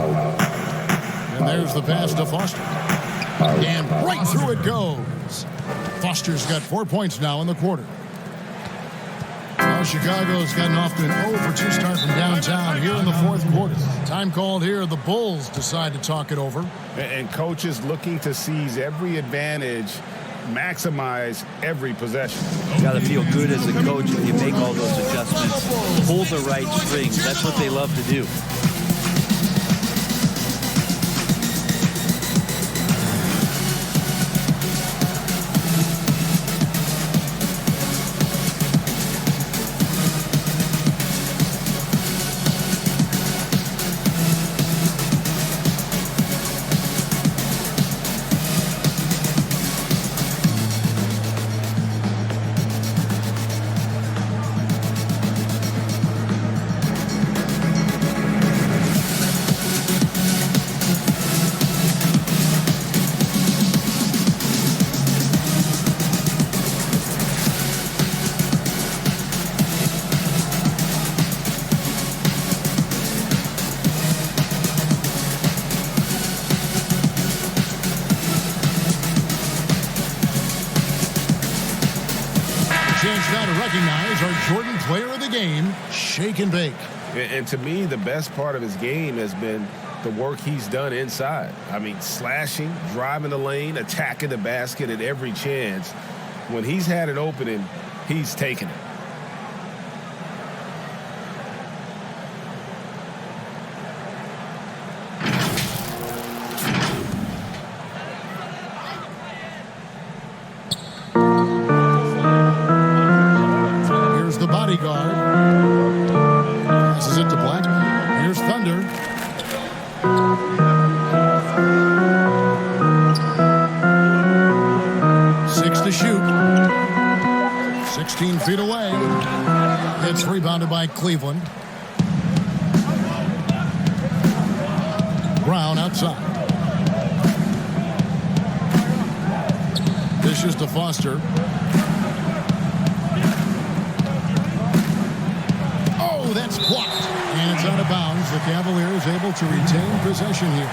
And there's the pass to Foster. And right through it goes. Foster's got 4 points now in the quarter. Now Chicago's gotten off to an 0-for-2 start from downtown here in the fourth quarter. Time called here. The Bulls decide to talk it over. And coaches looking to seize every advantage, maximize every possession. You got to feel good as a coach when you make all those adjustments. Pull the right strings. That's what they love to do. Jordan player of the game, shake and bake. And to me, the best part of his game has been the work he's done inside. I mean, slashing, driving the lane, attacking the basket at every chance. When he's had an opening, he's taken it. Bodyguard. Passes it to Blackman. Here's Thunder. Six to shoot. 16 feet away. It's rebounded by Cleveland. Brown outside. Dishes to Foster. That's blocked, and it's out of bounds. The Cavaliers able to retain possession here.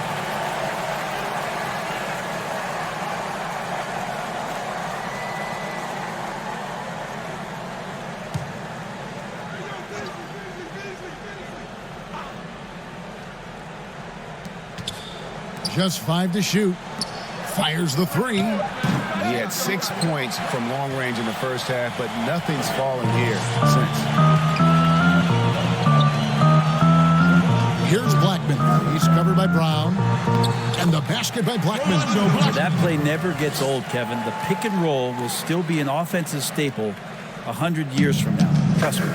Just 5 to shoot. Fires the 3. He had 6 points from long range in the first half, but nothing's fallen here since. Here's Blackman. He's covered by Brown. And the basket by Blackman. That play never gets old, Kevin. The pick and roll will still be an offensive staple 100 years from now. Trust me.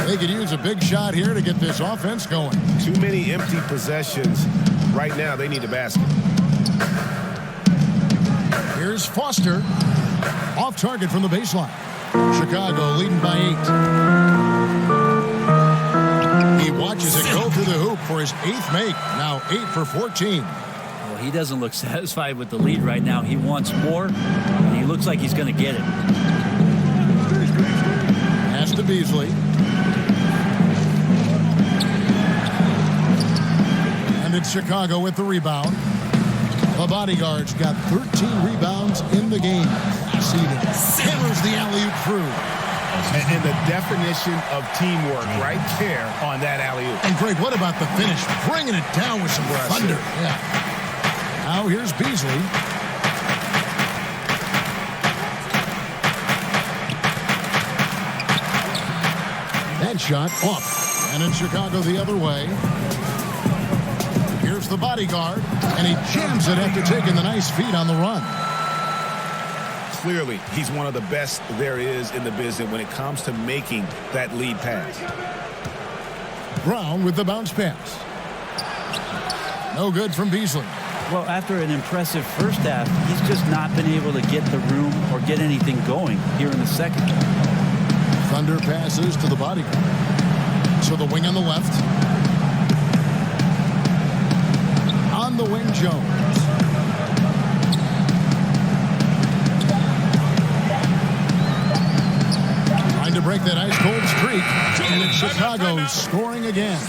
They could use a big shot here to get this offense going. Too many empty possessions. Right now, they need a basket. Here's Foster. Off target from the baseline. Chicago leading by 8. He watches it go through the hoop for his 8th make. Now 8 for 14. Well, he doesn't look satisfied with the lead right now. He wants more, and he looks like he's going to get it. Pass to Beasley. And it's Chicago with the rebound. The Bodyguards got 13 rebounds in the game. Hammers the alley-oop through. And the definition of teamwork right there on that alley-oop. And Greg, what about the finish? Bringing it down with some thunder. Yeah. Now here's Beasley. That shot off. And in Chicago the other way. Here's the Bodyguard. And he jams it after taking the nice feed on the run. Clearly, he's one of the best there is in the business when it comes to making that lead pass. Brown with the bounce pass. No good from Beasley. Well, after an impressive first half, he's just not been able to get the room or get anything going here in the second. Thunder passes to the bodyguard. So the wing on the left. On the wing, Jones. Trying to break that ice-cold streak. And it's Chicago scoring again.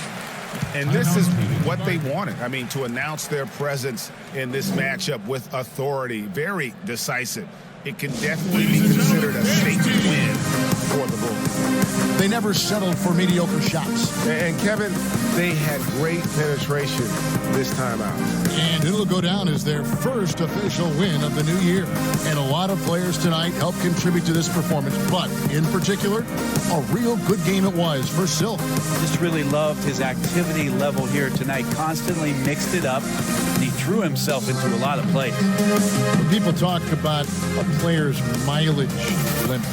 And this is what they wanted. I mean, to announce their presence in this matchup with authority, very decisive. It can definitely be considered a statement win for the Bulls. They never settled for mediocre shots. And Kevin, they had great penetration this time out. And it'll go down as their first official win of the new year. And a lot of players tonight helped contribute to this performance. But in particular, a real good game it was for Silk. Just really loved his activity level here tonight. Constantly mixed it up. And he threw himself into a lot of plays. When people talk about a player's mileage limit,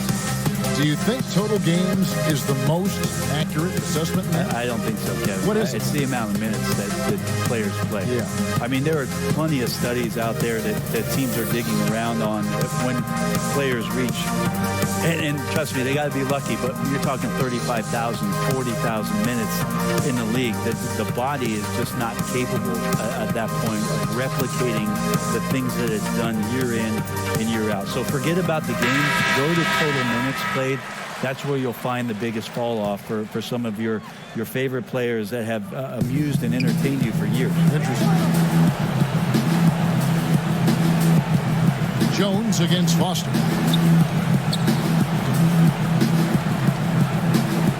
do you think total games is the most accurate assessment? I don't think so, Kevin. What is it? It's the amount of minutes that players play. Yeah. I mean, there are plenty of studies out there that teams are digging around on when players reach, and trust me, they got to be lucky, but you're talking 35,000, 40,000 minutes in the league, that the body is just not capable at that point of replicating the things that it's done year in and year out. So forget about the game. Go to total minutes played. That's where you'll find the biggest fall off for some of your favorite players that have amused and entertained you for years. Interesting. Jones against Foster.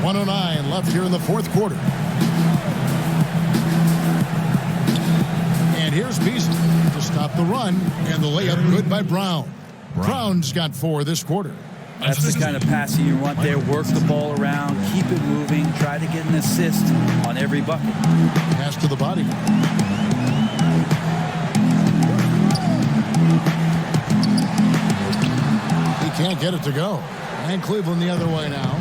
1:09 left here in the fourth quarter. And here's Beasley to stop the run, and the layup good by Brown. Brown's got 4 this quarter. That's the kind of passing you want there. Work the ball around, keep it moving, try to get an assist on every bucket. Pass to the body. He can't get it to go. And Cleveland the other way now.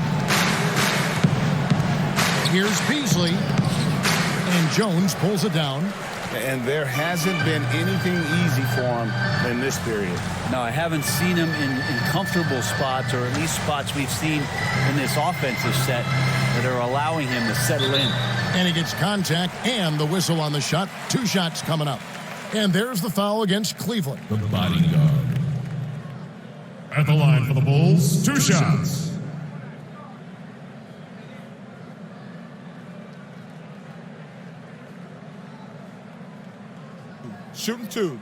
Here's Beasley. And Jones pulls it down. And there hasn't been anything easy for him in this period. No, I haven't seen him in comfortable spots, or at least spots we've seen in this offensive set that are allowing him to settle in. And he gets contact and the whistle on the shot. 2 shots coming up. And there's the foul against Cleveland. The bodyguard. At the line for the Bulls, 2 shots. Shooting 2.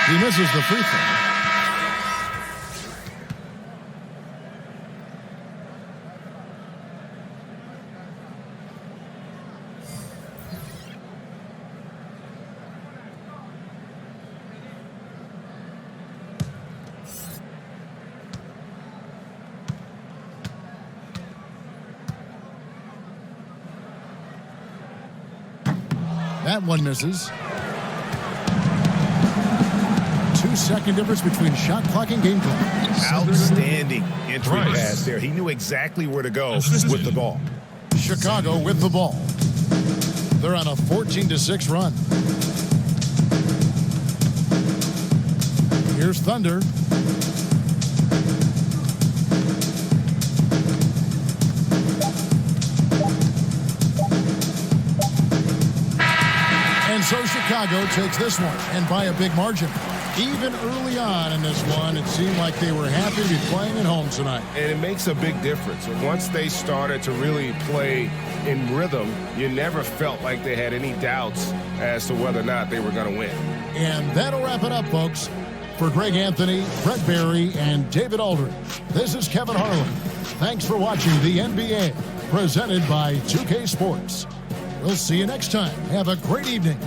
He misses the free throw. That one misses. 2-second difference between shot clock and game clock. Outstanding entry pass there. He knew exactly where to go with the ball. Chicago with the ball. They're on a 14-6 run. Here's Thunder. And so Chicago takes this one, and by a big margin. Even early on in this one, it seemed like they were happy to be playing at home tonight. And it makes a big difference. Once they started to really play in rhythm, you never felt like they had any doubts as to whether or not they were going to win. And that'll wrap it up, folks. For Greg Anthony, Brett Barry, and David Aldridge, this is Kevin Harlan. Thanks for watching the NBA, presented by 2K Sports. We'll see you next time. Have a great evening.